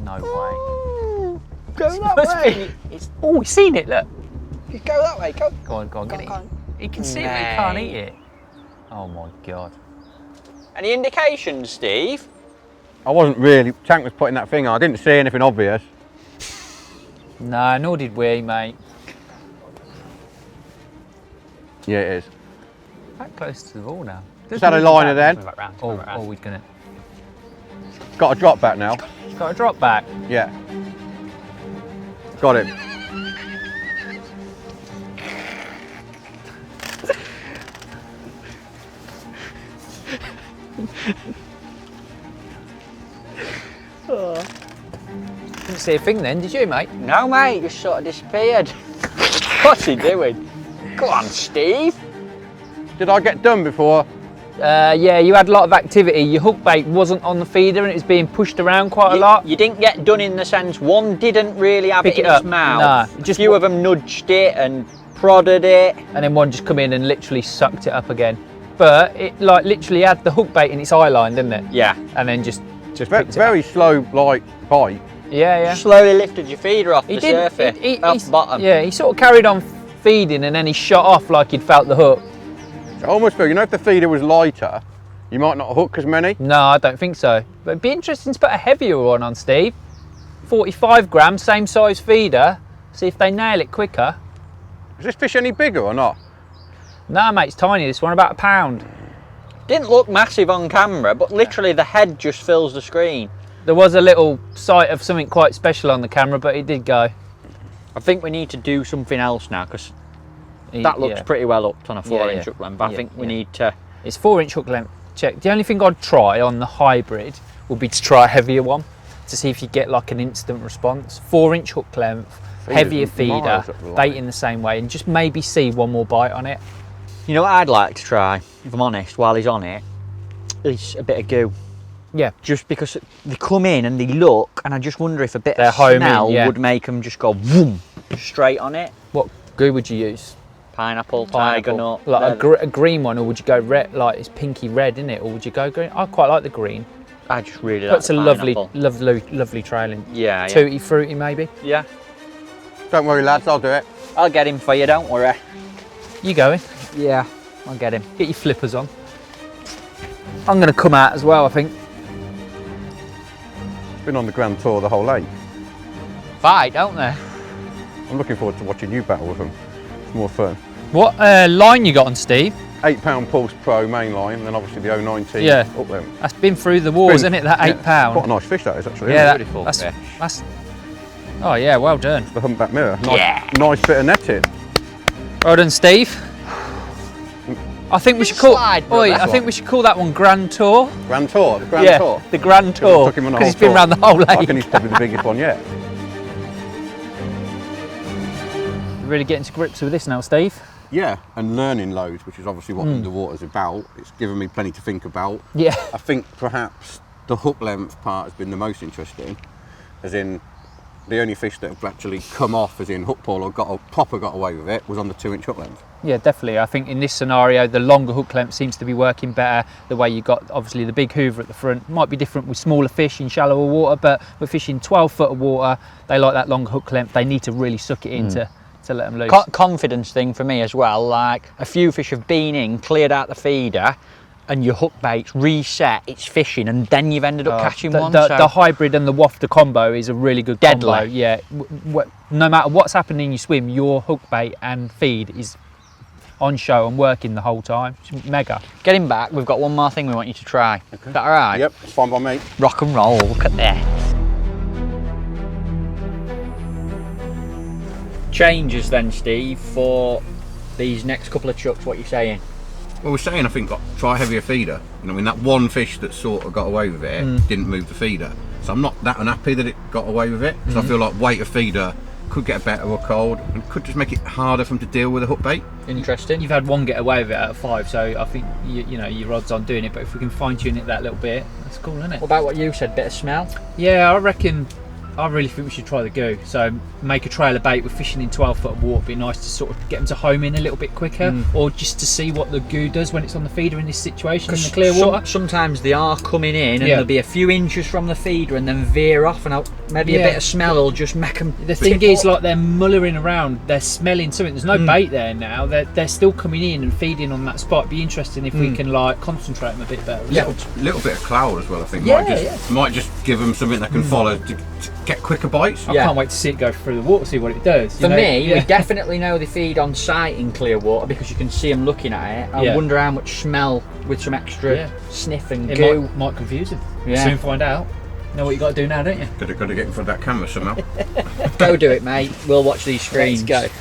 B: No way.
A: Go that way.
B: Oh, he's seen it, look.
A: You go that way. Go.
B: Go on, get it.
A: Go on.
B: He can see it, but he can't eat it. Oh my God.
A: Any indications, Steve?
D: I wasn't really, Tank was putting that thing on, I didn't see anything obvious.
B: No, nor did we, mate.
D: Yeah, it is.
B: That close to the ball now.
D: Just had a liner then.
A: Move it round.
B: Oh,
A: Move it round.
B: we're gonna.
D: Got a drop back now.
B: He's got a drop back.
D: Yeah. Got him.
B: Didn't see a thing then, did you, mate?
A: No, mate. Just sort of disappeared. What's he doing? Go on, Steve.
D: Did I get done before?
B: Yeah, you had a lot of activity. Your hook bait wasn't on the feeder and it was being pushed around quite a lot.
A: You didn't get done in the sense one didn't really have
B: Pick
A: it in
B: it up.
A: its mouth.
B: No,
A: Just a few of them nudged it and prodded it.
B: And then one just come in and literally sucked it up again. But it like literally had the hook bait in its eye line, didn't it?
A: Yeah.
B: And then just picked it
D: Very
B: up.
D: slow, like, bite.
B: Yeah.
A: Slowly lifted your feeder off the surface, off the bottom.
B: Yeah, he sort of carried on feeding and then he shot off like he'd felt the hook.
D: I almost feel, you know, if the feeder was lighter, you might not hook as many.
B: No, I don't think so. But it'd be interesting to put a heavier one on, Steve. 45 grams, same size feeder. See if they nail it quicker.
D: Is this fish any bigger or not?
B: No, mate, it's tiny. This one about a pound.
A: Didn't look massive on camera, but literally the head just fills the screen.
B: There was a little sight of something quite special on the camera, but it did go.
A: I think we need to do something else now because that looks pretty well up on a 4-inch hook length. I think we need to.
B: It's 4-inch hook length. Check. The only thing I'd try on the hybrid would be to try a heavier one to see if you get like an instant response. 4-inch hook length, heavier feeder, bait in the same way, and just maybe see one more bite on it.
A: You know what I'd like to try, if I'm honest, while he's on it, is a bit of goo.
B: Yeah.
A: Just because they come in and they look, and I just wonder if a bit
B: They're
A: of
B: homing,
A: smell
B: yeah.
A: would make them just go boom straight on it.
B: What goo would you use?
A: Pineapple, tiger nut.
B: Like a green one, or would you go red? Like it's pinky red, isn't it? Or would you go green? I quite like the green.
A: I just really like
B: That's a lovely trailing.
A: Yeah.
B: Tutti fruity maybe.
A: Yeah.
D: Don't worry, lads, I'll do it.
A: I'll get him for you, don't worry.
B: You going?
A: Yeah, I'll get him.
B: Get your flippers on. I'm going to come out as well, I think.
D: Been on the Grand Tour the whole lake.
B: Fight, don't they?
D: I'm looking forward to watching you battle with them. It's more fun.
B: What line you got on, Steve?
D: £8 Pulse Pro main line, and then obviously the 019
B: Yeah.
D: up them.
B: That's been through the wars, isn't it? That £8.
D: Quite a nice fish that is actually.
B: Yeah,
D: Isn't it?
A: Beautiful
B: that's. Oh yeah, well done.
D: The humpback mirror. Nice bit of netting.
B: Well done, Steve. I think we should call.
A: Slide, brother.
B: I think we should call that one Grand Tour.
D: Grand Tour, the Grand Tour.
B: The Grand Tour.
D: Took him on the
B: Because he's
D: whole
B: been around the whole
D: I
B: lake.
D: reckon he's probably the biggest one yet.
B: Really getting to grips with this now, Steve.
D: Yeah, and learning loads, which is obviously what underwater's about. It's given me plenty to think about.
B: Yeah.
D: I think perhaps the hook length part has been the most interesting, as in the only fish that have actually come off, as in hook pull or got away with it, was on the 2-inch hook length.
B: Yeah, definitely. I think in this scenario, the longer hook length seems to be working better. The way you got, obviously, the big hoover at the front might be different with smaller fish in shallower water, but we're fishing 12 foot of water. They like that long hook length. They need to really suck it in to let them loose.
A: Confidence thing for me as well. Like a few fish have been in, cleared out the feeder, and your hook bait's reset, it's fishing, and then you've ended up catching one.
B: The hybrid and the wafter combo is a really good
A: Deadly.
B: combo. Yeah, no matter what's happening in your swim, your hook bait and feed is on show and working the whole time. It's mega.
A: Getting back, we've got one more thing we want you to try.
D: Okay.
A: Is that all right?
D: Yep, it's fine by me.
A: Rock and roll, look at that. Changes then, Steve, for these next couple of chucks, what are you saying?
D: Well, we're saying, I think, try heavier feeder. You know, I mean, that one fish that sort of got away with it didn't move the feeder. So I'm not that unhappy that it got away with it, because I feel like weight of feeder could get a better hook hold and could just make it harder for them to deal with a hook bait.
A: Interesting.
B: You've had one get away with it out of 5, so I think you know your odds on doing it. But if we can fine tune it that little bit, that's cool, isn't it?
A: What about what you said, bit of smell?
B: Yeah, I reckon. I really think we should try the goo. So make a trail of bait with fishing in 12 foot of water. It'd be nice to sort of get them to home in a little bit quicker, or just to see what the goo does when it's on the feeder in this situation in the clear water.
A: Sometimes they are coming in and they'll be a few inches from the feeder and then veer off, and maybe a bit of smell will just make them.
B: The thing is, like, they're mullering around, they're smelling something. There's no bait there now. They're still coming in and feeding on that spot. It'd be interesting if we can like concentrate them a bit better.
D: Little bit of cloud as well, I think.
B: Yeah,
D: Might just give them something they can follow to get quicker bites.
B: I can't wait to see it go through the water, see what it does.
A: For me, we definitely know they feed on sight in clear water because you can see them looking at it. I wonder how much smell with some extra sniff and goo.
B: Might confuse them.
A: Yeah.
B: Soon find out. Know what you got to do now, don't you?
D: Got to get in front of that camera somehow.
A: Go do it, mate. We'll watch these screens.
B: Let's go.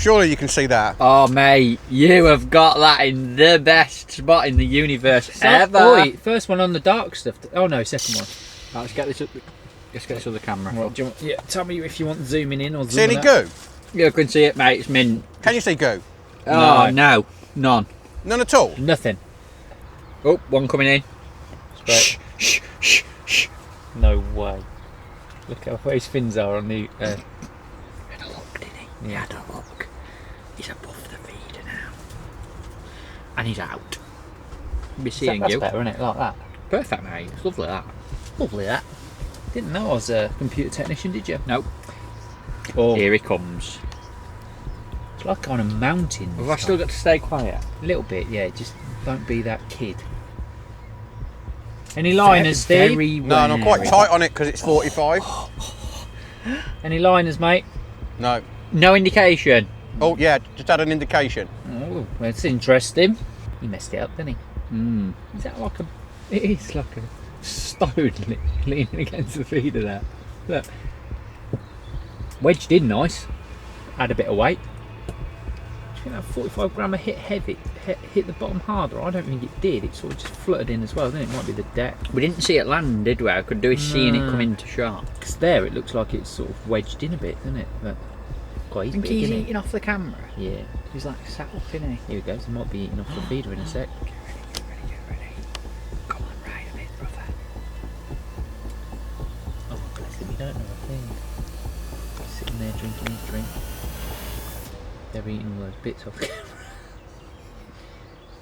D: Surely you can see that.
C: Oh, mate, you have got that in the best spot in the universe ever.
B: Oi, first one on the dark stuff. Oh no, second one.
C: Right, let's get this up. Let's get this other camera.
B: Right, do you want, yeah, tell me if you want zooming in or
D: See
B: zooming
D: any
B: out.
D: goo?
C: You can see it, mate. It's mint.
D: Can you see goo?
C: Oh, no. None.
D: None at all?
B: Nothing.
C: Oh, one coming in.
B: Shh, shh, shh, shh. No way. Look how where his fins are on the.
C: Had a look, didn't he? He had a look. He's above the feeder now. And he's out. Be seeing
B: That's
C: you.
B: better, isn't it? Like that.
C: Perfect, mate. It's lovely, that.
B: Lovely that. Didn't know I was a computer technician, did you?
C: Nope.
B: Oh,
C: Here he comes.
B: it's like on a mountain.
C: Have I still got to stay quiet?
B: A little bit, yeah. Just don't be that kid. Any liners, Steve?
C: Very
D: No, and I'm quite tight on it because it's 45.
B: Any liners, mate?
D: No.
C: No indication.
D: Oh, yeah, just had an indication.
B: Oh, that's interesting. He messed it up, didn't he?
C: Mm.
B: Is that like a? It is like a stone leaning against the feeder there. Look, wedged in nice. Add a bit of weight. Do you think that 45 grammer hit heavy? Hit the bottom harder? I don't think it did. It sort of just fluttered in as well. Then it might be the deck.
C: We didn't see it land, did we? I could do is seeing it come into shot.
B: Because there, it looks like it's sort of wedged in a bit, doesn't it? But quite
C: I think
B: big,
C: he's
B: isn't
C: eating off the camera.
B: he? Yeah.
C: He's like sat up, isn't he?
B: Here he goes. He might be eating off the feeder in a sec.
C: Get ready. Come on, ride a bit, brother.
B: Oh, bless him. You don't know a thing. He's sitting there drinking his drink. They're eating all those bits off the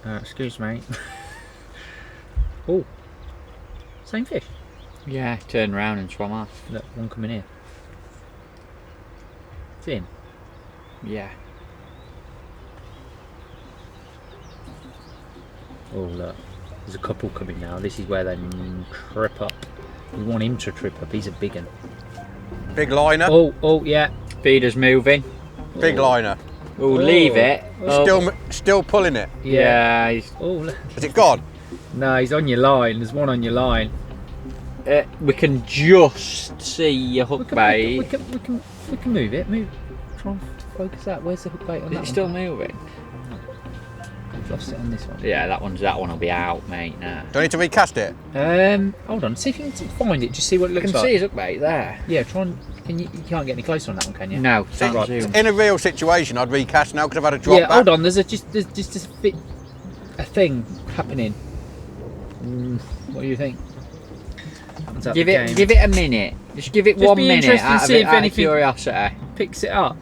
B: camera. Excuse me. Oh, same fish.
C: Yeah, turned around and swam off.
B: Look, one coming here. It's him.
C: Yeah.
B: Oh look, there's a couple coming now. This is where they trip up. We want him to trip up. He's a big one.
D: Big liner.
B: Oh yeah.
C: Feeder's moving.
D: Big liner.
C: We'll leave it.
D: Still pulling it.
C: Yeah. He's,
B: Oh look.
D: Is it gone?
B: No, he's on your line. There's one on your line.
C: we can just see your hook bait.
B: We can move it. Move. Try and focus that. Where's the hook bait on
C: Is
B: that
C: it still
B: one?
C: moving?
B: I've lost it on this one.
C: Yeah, that one will be out, mate. Now.
D: Do I need to recast it?
B: Hold on. See if you can find it. Just see what it
C: You
B: looks
C: can
B: like.
C: see his hook bait there.
B: Yeah. Try and. You can't get any closer on that one, can you?
C: No,
D: See,
C: can't zoom.
D: in a real situation, I'd recast now because I've had a drop
B: Yeah.
D: back.
B: Hold on. There's just a thing happening. What do you think? Happens at
C: Give
B: the
C: it
B: game.
C: give it a minute. Just give it
B: Just
C: 1
B: be
C: minute
B: interested to
C: out of
B: see if
C: out of
B: anything-
C: curiosity.
B: Picks it up.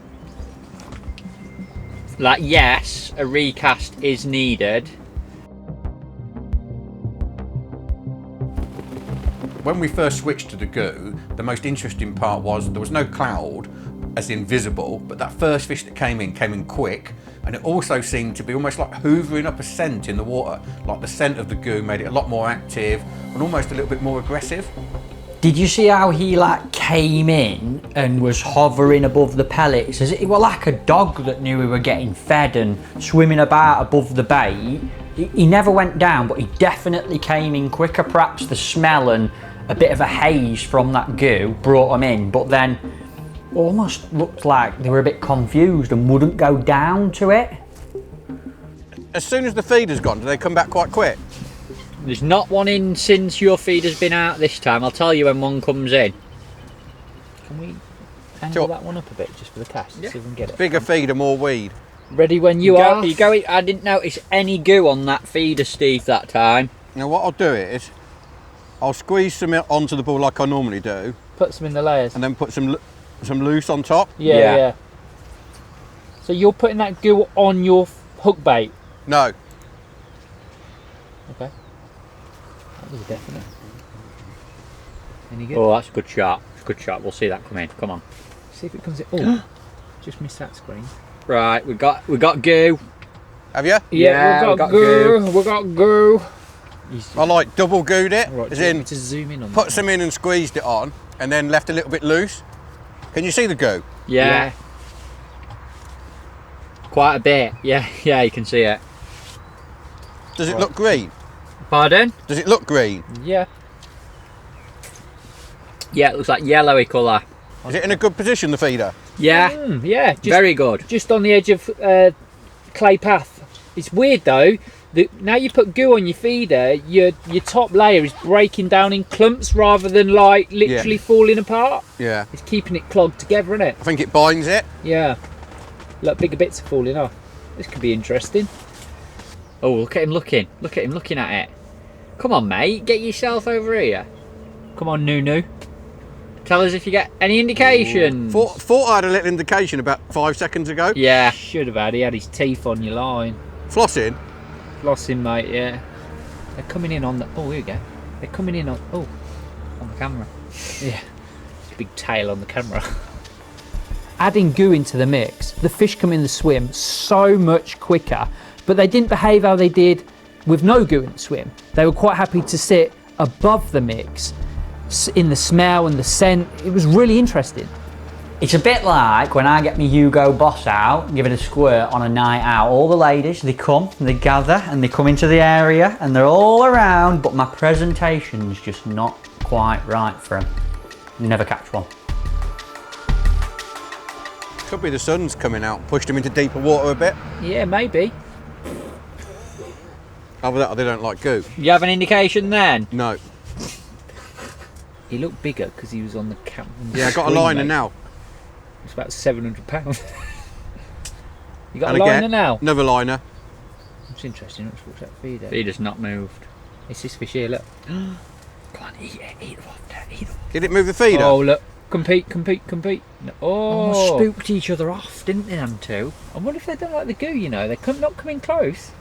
C: Like, yes, a recast is needed.
D: When we first switched to the goo, the most interesting part was there was no cloud, as invisible, but that first fish that came in quick, and it also seemed to be almost like hoovering up a scent in the water. Like the scent of the goo made it a lot more active and almost a little bit more aggressive.
E: Did you see how he came in and was hovering above the pellets? As it was like a dog that knew we were getting fed and swimming about above the bait. He never went down, but he definitely came in quicker. Perhaps the smell and a bit of a haze from that goo brought him in, but then almost looked like they were a bit confused and wouldn't go down to it.
D: As soon as the feeder's gone, do they come back quite quick?
C: There's not one in since your feeder's been out this time. I'll tell you when one comes in.
B: Can we angle
D: Sure.
B: that one up a bit just for the cast? See if we can get it.
D: Bigger feeder, more weed.
B: Ready when you are.
C: You go. I didn't notice any goo on that feeder, Steve, that time.
D: Now what I'll do is, I'll squeeze some onto the ball like I normally do,
B: Put some in the layers.
D: and then put some loose on top.
B: Yeah,
C: Yeah.
B: yeah. So you're putting that goo on your hook bait.
D: No,
B: Okay. That was a definite. Any good?
C: Oh, that's a good shot. It's a good shot. We'll see that come in. Come on.
B: See if it comes in. Oh, just missed that screen.
C: Right, we got goo.
D: have you?
C: Yeah,
B: we got goo. We got goo.
D: I double gooed it,
B: Right,
D: as
B: do you want
D: in
B: me to zoom in on
D: put
B: that
D: some in and squeezed it on, and then left a little bit loose. Can you see the goo?
C: Yeah. Quite a bit. Yeah, yeah, you can see it.
D: Does it look green?
C: Pardon?
D: Does it look green?
B: one? Yeah.
C: Yeah, it looks like yellowy colour.
D: Is it in a good position, the feeder?
C: Yeah,
B: Yeah, just,
C: very good.
B: just on the edge of clay path. It's weird though. Now you put goo on your feeder, your top layer is breaking down in clumps rather than like literally falling apart.
D: Yeah.
B: It's keeping it clogged together, isn't it?
D: I think it binds it.
B: Yeah. Look, bigger bits are falling off. This could be interesting.
C: Oh, look at him looking. Look at him looking at it. Come on, mate. Get yourself over here.
B: Come on, Nunu.
C: Tell us if you get any indication.
D: Thought I had a little indication about 5 seconds ago.
C: Yeah.
B: Should have had. He had his teeth on your line.
D: Flossing.
B: Flossing, mate, yeah. They're coming in on the... Oh, here we go. They're coming in on... Oh, on the camera. Yeah. Big tail on the camera. Adding goo into the mix, the fish come in the swim so much quicker, but they didn't behave how they did with no goo in the swim. They were quite happy to sit above the mix in the smell and the scent. It was really interesting.
E: It's a bit like when I get my Hugo Boss out and give it a squirt on a night out. All the ladies, they come, they gather, and they come into the area, and they're all around, but my presentation's just not quite right for them. Never catch one.
D: Could be the sun's coming out, pushed them into deeper water a bit.
B: Yeah, maybe.
D: Other than that, they don't like goo.
C: You have an indication then?
D: No.
B: He looked bigger because he was on the camera.
D: Yeah, I got a liner now.
B: It's about £700. You got
D: And
B: a liner
D: again,
B: now?
D: another liner.
B: It's interesting. Let's watch that feeder.
C: Feeder's not moved.
B: It's this fish here, look.
C: Come on, eat it. Eat it off there. Eat it.
D: Did it move the feeder?
B: Oh, look. Compete. No.
C: Almost
B: Oh,
C: spooked each other off, didn't they, them two?
B: I wonder if they don't like the goo, you know. They're not coming close.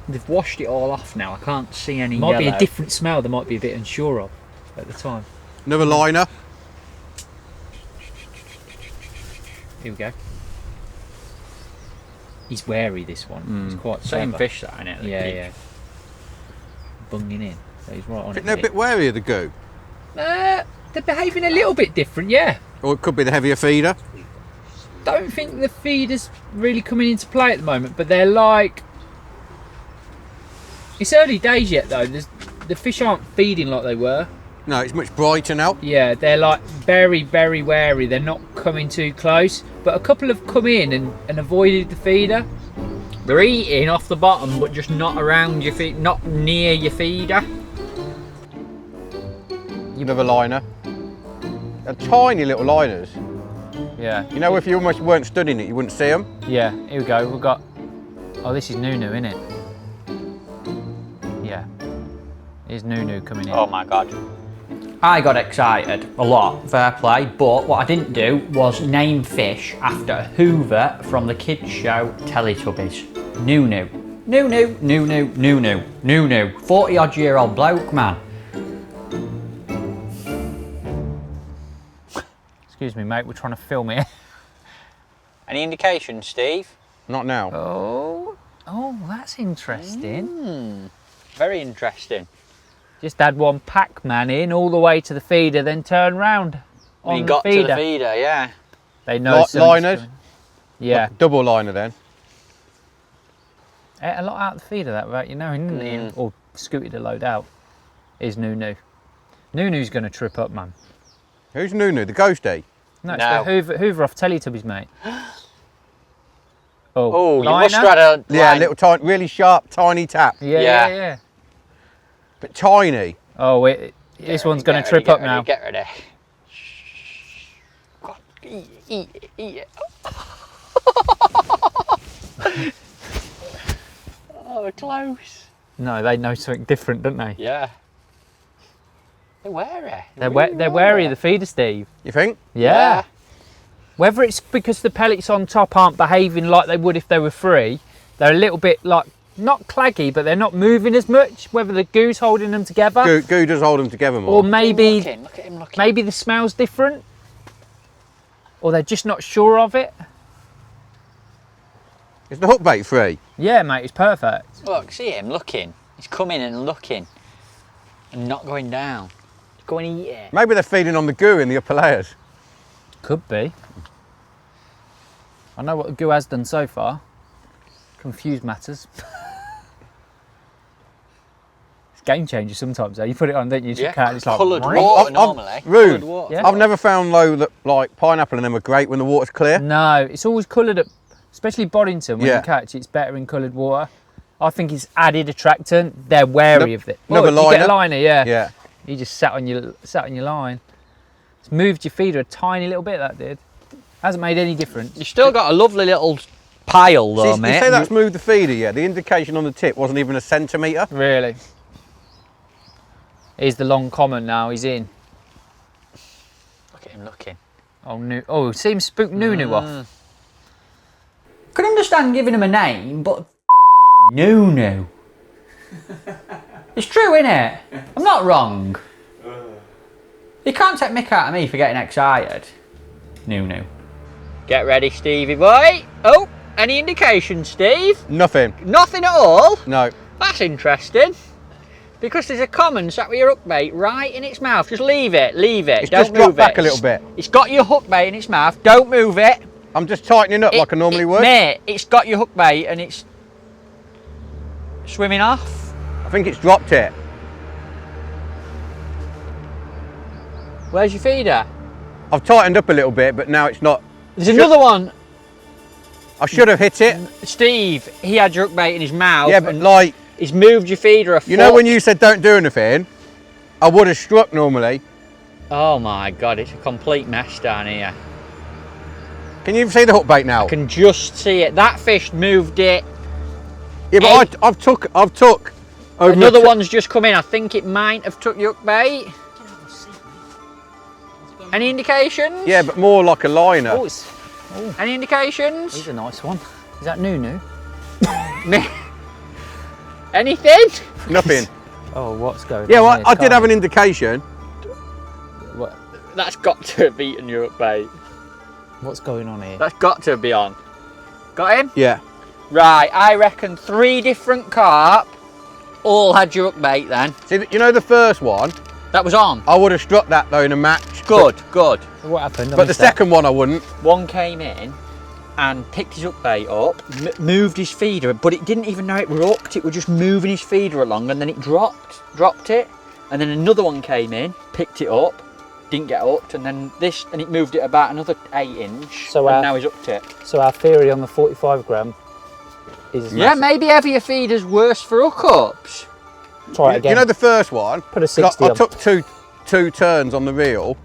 C: They've washed it all off now. I can't see any
B: Might be
C: yellow.
B: a different smell they might be a bit unsure of at the time.
D: Another liner.
B: Here we go. He's wary, this one. He's quite
C: Same
B: clever.
C: fish that, innit?
B: Yeah. Bunging in. So he's right on
D: I
B: it.
D: think they're a bit wary of the goo.
B: They're behaving a little bit different, yeah.
D: Or it could be the heavier feeder.
B: Don't think the feeder's really coming into play at the moment, but they're like... It's early days yet, though. The fish aren't feeding like they were.
D: No, it's much brighter now.
B: Yeah, they're like very, very wary. They're not coming too close. But a couple have come in and avoided the feeder.
C: They're eating off the bottom, but just not around your feet, not near your feeder.
D: Another liner. They're tiny little liners.
B: Yeah.
D: You know, if you almost weren't studying it, you wouldn't see them.
B: Yeah, here we go. We've got... Oh, this is Nunu, isn't it? Yeah. Here's Nunu coming in.
E: Oh my God. I got excited a lot, fair play, but what I didn't do was name fish after Hoover from the kids show Teletubbies. Nunu. Nunu, Nunu, Nunu, Nunu. 40-odd-year-old bloke, man.
B: Excuse me, mate. We're trying to film it.
C: Any indication, Steve?
D: Not now.
B: Oh, that's interesting.
C: Very interesting.
B: Just had one Pac-Man in all the way to the feeder, then turn round on
C: He
B: the
C: got
B: feeder.
C: to the feeder, yeah.
B: They know
D: Liners?
B: Yeah.
D: Double liner then.
B: Ate a lot out of the feeder that without you knowing, didn't he? Or scooted a load out. Is Nunu. Nunu's going to trip up, man.
D: Who's Nunu? The ghostie?
B: No, it's
C: No.
B: the Hoover off Teletubbies, mate.
C: Oh, you
B: liner?
C: must have had a
D: Yeah,
C: line.
D: little tiny, really sharp, tiny tap.
B: Yeah.
D: But tiny.
B: Oh, this one's going to trip up now.
C: Get ready. God, eat it. Oh, we're close.
B: No, they know something different, don't they?
C: Yeah. They're wary.
B: They're wary of the feeder, Steve.
D: You think?
B: Yeah. Whether it's because the pellets on top aren't behaving like they would if they were free, they're a little bit like, not claggy, but they're not moving as much, whether the goo's holding them together.
D: Goo does hold them together more.
B: Or maybe,
C: Look at him looking.
B: maybe the smell's different. Or they're just not sure of it.
D: Is the hook bait free?
B: Yeah, mate, it's perfect.
C: Look, see him looking. He's coming and looking. And not going down. He's going to eat it.
D: Maybe they're feeding on the goo in the upper layers.
B: Could be. I know what the goo has done so far. Confused matters. game changer sometimes though. You put it on, don't you?
C: Yeah.
B: It's like
C: Coloured water normally.
D: Rude.
C: Water.
B: Yeah.
D: I've never found though that like pineapple and them are great when the water's clear.
B: No, it's always coloured up, especially Boddington when
D: Yeah.
B: you catch. It's better in coloured water. I think it's added attractant. They're wary of it.
D: Another
B: You get a
D: liner.
B: liner, yeah.
D: Yeah.
B: You just sat on your line. It's moved your feeder a tiny little bit. That did. Hasn't made any difference.
C: You still got a lovely little pile though,
D: See,
C: mate.
D: you say that's moved the feeder, yeah? The indication on the tip wasn't even a centimetre.
B: Really. Here's the long common now. He's in.
C: Look at him looking.
B: Oh, oh, see him spook Nunu off.
E: Could understand giving him a name, but Nunu. It's true, innit? I'm not wrong. You can't take mick out of me for getting excited. Nunu.
C: Get ready, Stevie boy. Oh, any indication, Steve?
D: Nothing.
C: Nothing at all?
D: No.
C: That's interesting. Because there's a common sat with your hookbait right in its mouth. Just leave it, leave it.
D: It's
C: Don't
D: just
C: move
D: dropped back
C: it.
D: a little bit.
C: It's got your hookbait in its mouth. Don't move it.
D: I'm just tightening up like I normally would.
C: Mate, it's got your hookbait and it's swimming off.
D: I think it's dropped it.
C: Where's your feeder?
D: I've tightened up a little bit, but now it's not.
C: There's another one.
D: I should have hit it.
C: Steve, he had your hookbait in his mouth.
D: Yeah, but
C: and
D: like,
C: he's moved your feeder a foot.
D: you know when you said don't do anything, I would have struck normally.
C: Oh my God, it's a complete mess down here.
D: Can you see the hook bait now?
C: I can just see it. That fish moved it.
D: Yeah, but I've took over
C: Another one's just come in. I think it might have took your hookbait. Any indications?
D: Yeah, but more like a liner.
B: Oh, it's,
C: Any indications?
B: he's a nice one. Is that Nunu?
C: Anything?
D: Nothing.
B: Oh, what's going
D: Yeah,
B: on
D: well,
B: here?
D: I did have an indication.
B: What,
C: That's got to have eaten your hookbait.
B: what's going on here?
C: That's got to be on. Got him?
D: Yeah.
C: Right, I reckon 3 different carp all had your hookbait then.
D: See, you know the first one,
C: That was on.
D: I would have struck that though in a match.
C: Good, good.
B: So what happened? I
D: But the
B: missed that.
D: second one I wouldn't.
C: One came in and picked his hookbait up, moved his feeder, but it didn't even know it were hooked. It was just moving his feeder along, and then it dropped it. And then another one came in, picked it up, didn't get hooked, and then this, and it moved it about another 8-inch.
B: So,
C: and now he's hooked it.
B: So our theory on the 45 gram is
C: Yeah,
B: massive.
C: maybe heavier feeder's worse for hookups.
B: Try it again.
D: You know the first one?
B: Put a 60
D: I
B: on.
D: took two turns on the reel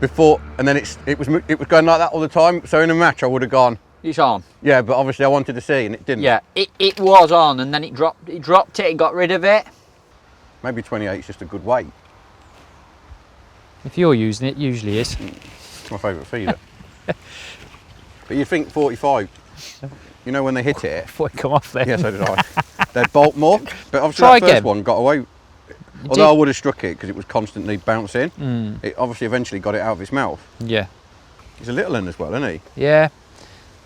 D: before, and then it was going like that all the time. So in a match I would have gone.
C: It's on.
D: Yeah, but obviously I wanted to see and it didn't.
C: Yeah, it was on, and then it dropped it, it got rid of it.
D: Maybe 28 is just a good weight.
B: If you're using it, usually is.
D: It's my favourite feeder. But you think 45? You know when they hit it?
B: Before it come off there.
D: Yeah, so did I. They'd bolt more, but obviously
B: Try
D: that first
B: again.
D: one got away. Although I would have struck it because it was constantly bouncing. It obviously eventually got it out of his mouth.
B: Yeah.
D: He's a little one as well, isn't he?
B: Yeah.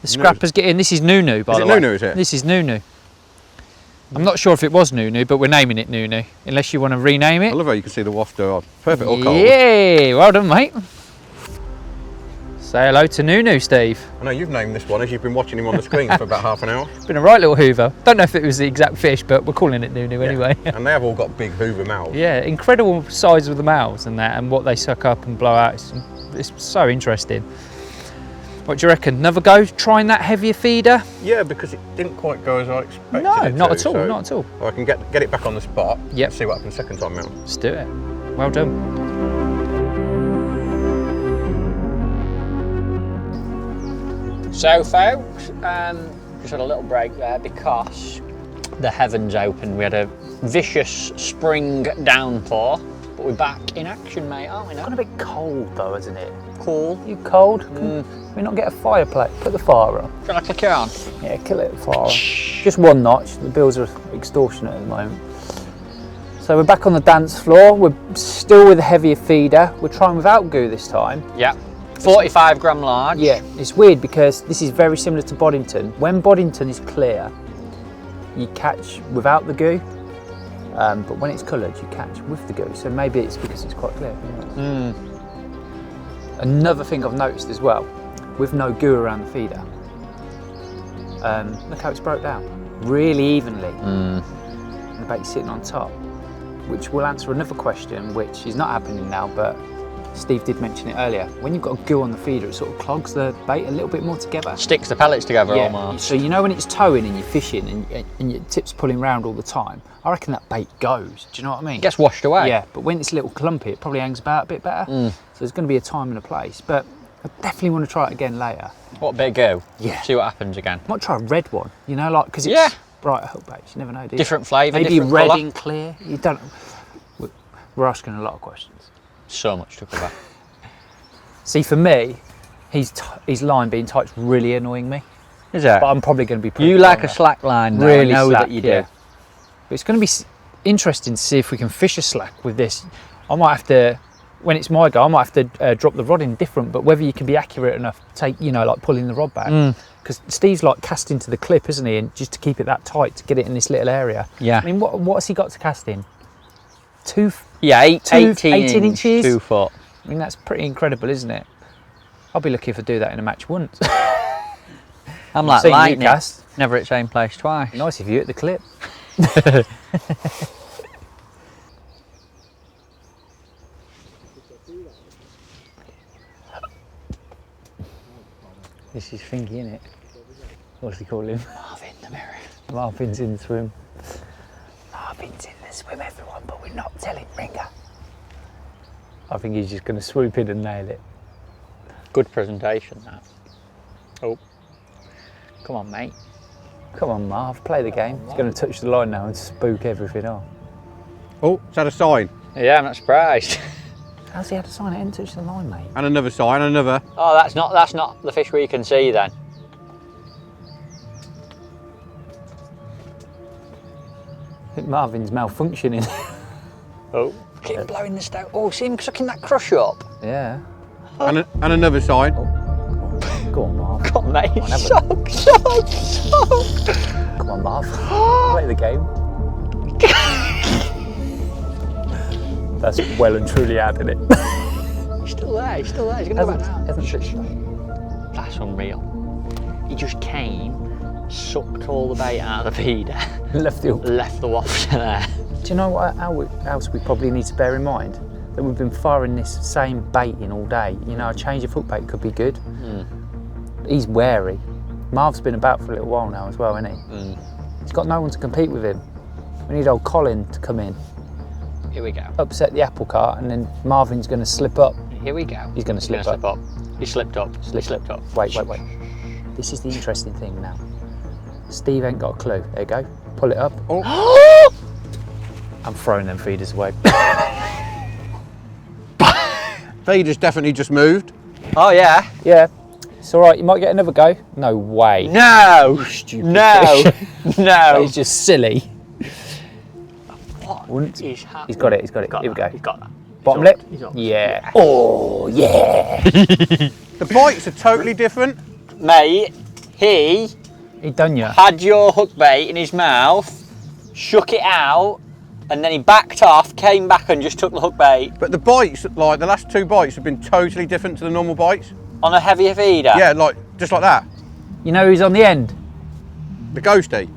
B: The scrappers get in. This is Nunu, by
D: Is
B: the
D: it
B: way.
D: Nunu, is it?
B: This is Nunu. I'm not sure if it was Nunu, but we're naming it Nunu. Unless you want to rename
D: I
B: it.
D: love how you can see the wafter. Perfect hook hold.
B: Yeah, well done, mate. Say hello to Nunu, Steve.
D: I know you've named this one as you've been watching him on the screen for about half an hour.
B: It's been a right little hoover. Don't know if it was the exact fish, but we're calling it Nunu anyway.
D: And they have all got big hoover mouths.
B: Yeah, incredible size of the mouths and that, and what they suck up and blow out. It's so interesting. What do you reckon? Another go trying that heavier feeder?
D: Yeah, because it didn't quite go as I expected.
B: No,
D: it
B: not
D: to,
B: at all,
D: so
B: not at all.
D: I can get it back on the spot.
B: Yep.
D: And see what happens second time round.
B: Let's do it. Well done.
C: So folks, just had a little break there because the heavens opened. We had a vicious spring downpour, but we're back in action, mate, aren't we now?
B: It's a bit cold though, isn't it?
C: Cool.
B: You cold? Can we not get a fire plate? Put the fire on.
C: Shall I click it on?
B: Yeah, kill it fire on. Just one notch. The bills are extortionate at the moment. So we're back on the dance floor. We're still with a heavier feeder. We're trying without goo this time.
C: Yeah. 45 gram large.
B: Yeah, it's weird because this is very similar to Boddington. When Boddington is clear, you catch without the goo, but when it's coloured, you catch with the goo. So maybe it's because it's quite clear. Another thing I've noticed as well, with no goo around the feeder, look how it's broke down, really evenly. And the bait's sitting on top. which will answer another question, which is not happening now, but Steve did mention it earlier. When you've got a gill on the feeder, it sort of clogs the bait a little bit more together.
C: Sticks the pellets together almost.
B: So you know when it's towing and you're fishing and your tip's pulling round all the time, I reckon that bait goes. Do you know what I mean?
C: It gets washed away.
B: Yeah, but when it's a little clumpy, it probably hangs about a bit better. So there's going to be a time and a place. But I definitely want to try it again later.
C: What, bit go?
B: Yeah.
C: See what happens again.
B: Might try a red one, you know, like, because it's brighter hook baits. You never know, do you?
C: Different flavour,
B: Maybe
C: different
B: red
C: colour.
B: and clear. You don't. We're asking a lot of questions.
C: So much to cover.
B: See, for me, his line being tight's really annoying me.
C: Is it?
B: But I'm probably going to be pretty
C: You like
B: on
C: a
B: that.
C: slack line, though.
B: Really
C: I know
B: slack,
C: that you do.
B: yeah. But it's going to be interesting to see if we can fish a slack with this. I might have to, when it's my go, I might have to drop the rod in different, but whether you can be accurate enough to take, you know, like pulling the rod back. Because Steve's like casting to the clip, isn't he? And just to keep it that tight to get it in this little area.
C: Yeah.
B: I mean, what has he got to cast in?
C: Yeah, 18
B: inches?
C: 2 foot.
B: I mean, that's pretty incredible, isn't it? I'll be lucky if I do that in a match once.
C: I'm like
B: Seen you
C: lightning.
B: cast.
C: Never at the same place twice.
B: Nice if you hit the clip. This is Finky, isn't it? What's he call him?
C: Marvin the mirror.
B: Marvin's in the swim. Marvin's in the swim, everyone, but we're not telling Ringer. I think he's just going to swoop in and nail it.
C: Good presentation, that. Oh. Come on, mate.
B: Come on, Marv, play the game. He's going to touch the line now and spook everything off.
D: Oh, is that a sign?
C: Yeah, I'm not surprised.
B: How's he had to sign it and touch the line, mate?
D: And another sign, another.
C: Oh, that's not the fish we can see then.
B: I think Marvin's malfunctioning.
C: Oh. Keep blowing the stone. Oh, see him sucking that crush up.
B: Yeah.
D: And another sign.
B: Go on, Marv.
C: Come on, mate.
B: Come on, have a-
C: Shock.
B: Come on, Marv. Play the game. That's well and truly out, isn't it?
C: He's still there, he's still there. He's going to go back now.
B: Hasn't touched.
C: That's unreal. He just came, sucked all the bait out of the feeder,
B: Left the hook.
C: left the wafter there.
B: Do you know what else we probably need to bear in mind? That we've been firing this same bait in all day. You know, a change of hook bait could be good. He's wary. Marv's been about for a little while now as well, isn't he? He's got no one to compete with him. We need old Colin to come in,
C: Here we go.
B: upset the apple cart, and then Marvin's going to slip up.
C: Here we go.
B: He's going to slip
C: Slip
B: up.
C: up. He slipped up. He slipped up.
B: Wait. This is the interesting thing now. Steve ain't got a clue. There you go. Pull it up.
D: Oh.
B: I'm throwing them feeders away.
D: Feeder's definitely just moved.
C: Oh yeah.
B: Yeah. It's all right. You might get another go. No way.
C: No.
B: Stupid
C: No.
B: fish.
C: No.
B: He's just silly.
C: What
B: Wouldn't-
C: is happening?
B: He's got it. He's got it. Here we go.
C: He's got that.
B: Bottom
C: He's
B: lip.
C: up, he's up.
B: Yeah. Oh yeah.
D: The bites are totally different.
C: Mate, he
B: He done ya.
C: had your hook bait in his mouth, shook it out, and then he backed off, came back and just took the hook bait
D: But the bites, like the last two bites, have been totally different to the normal bites.
C: on a heavier feeder.
D: Yeah, like just like that.
B: You know who's on the end?
D: The ghosty.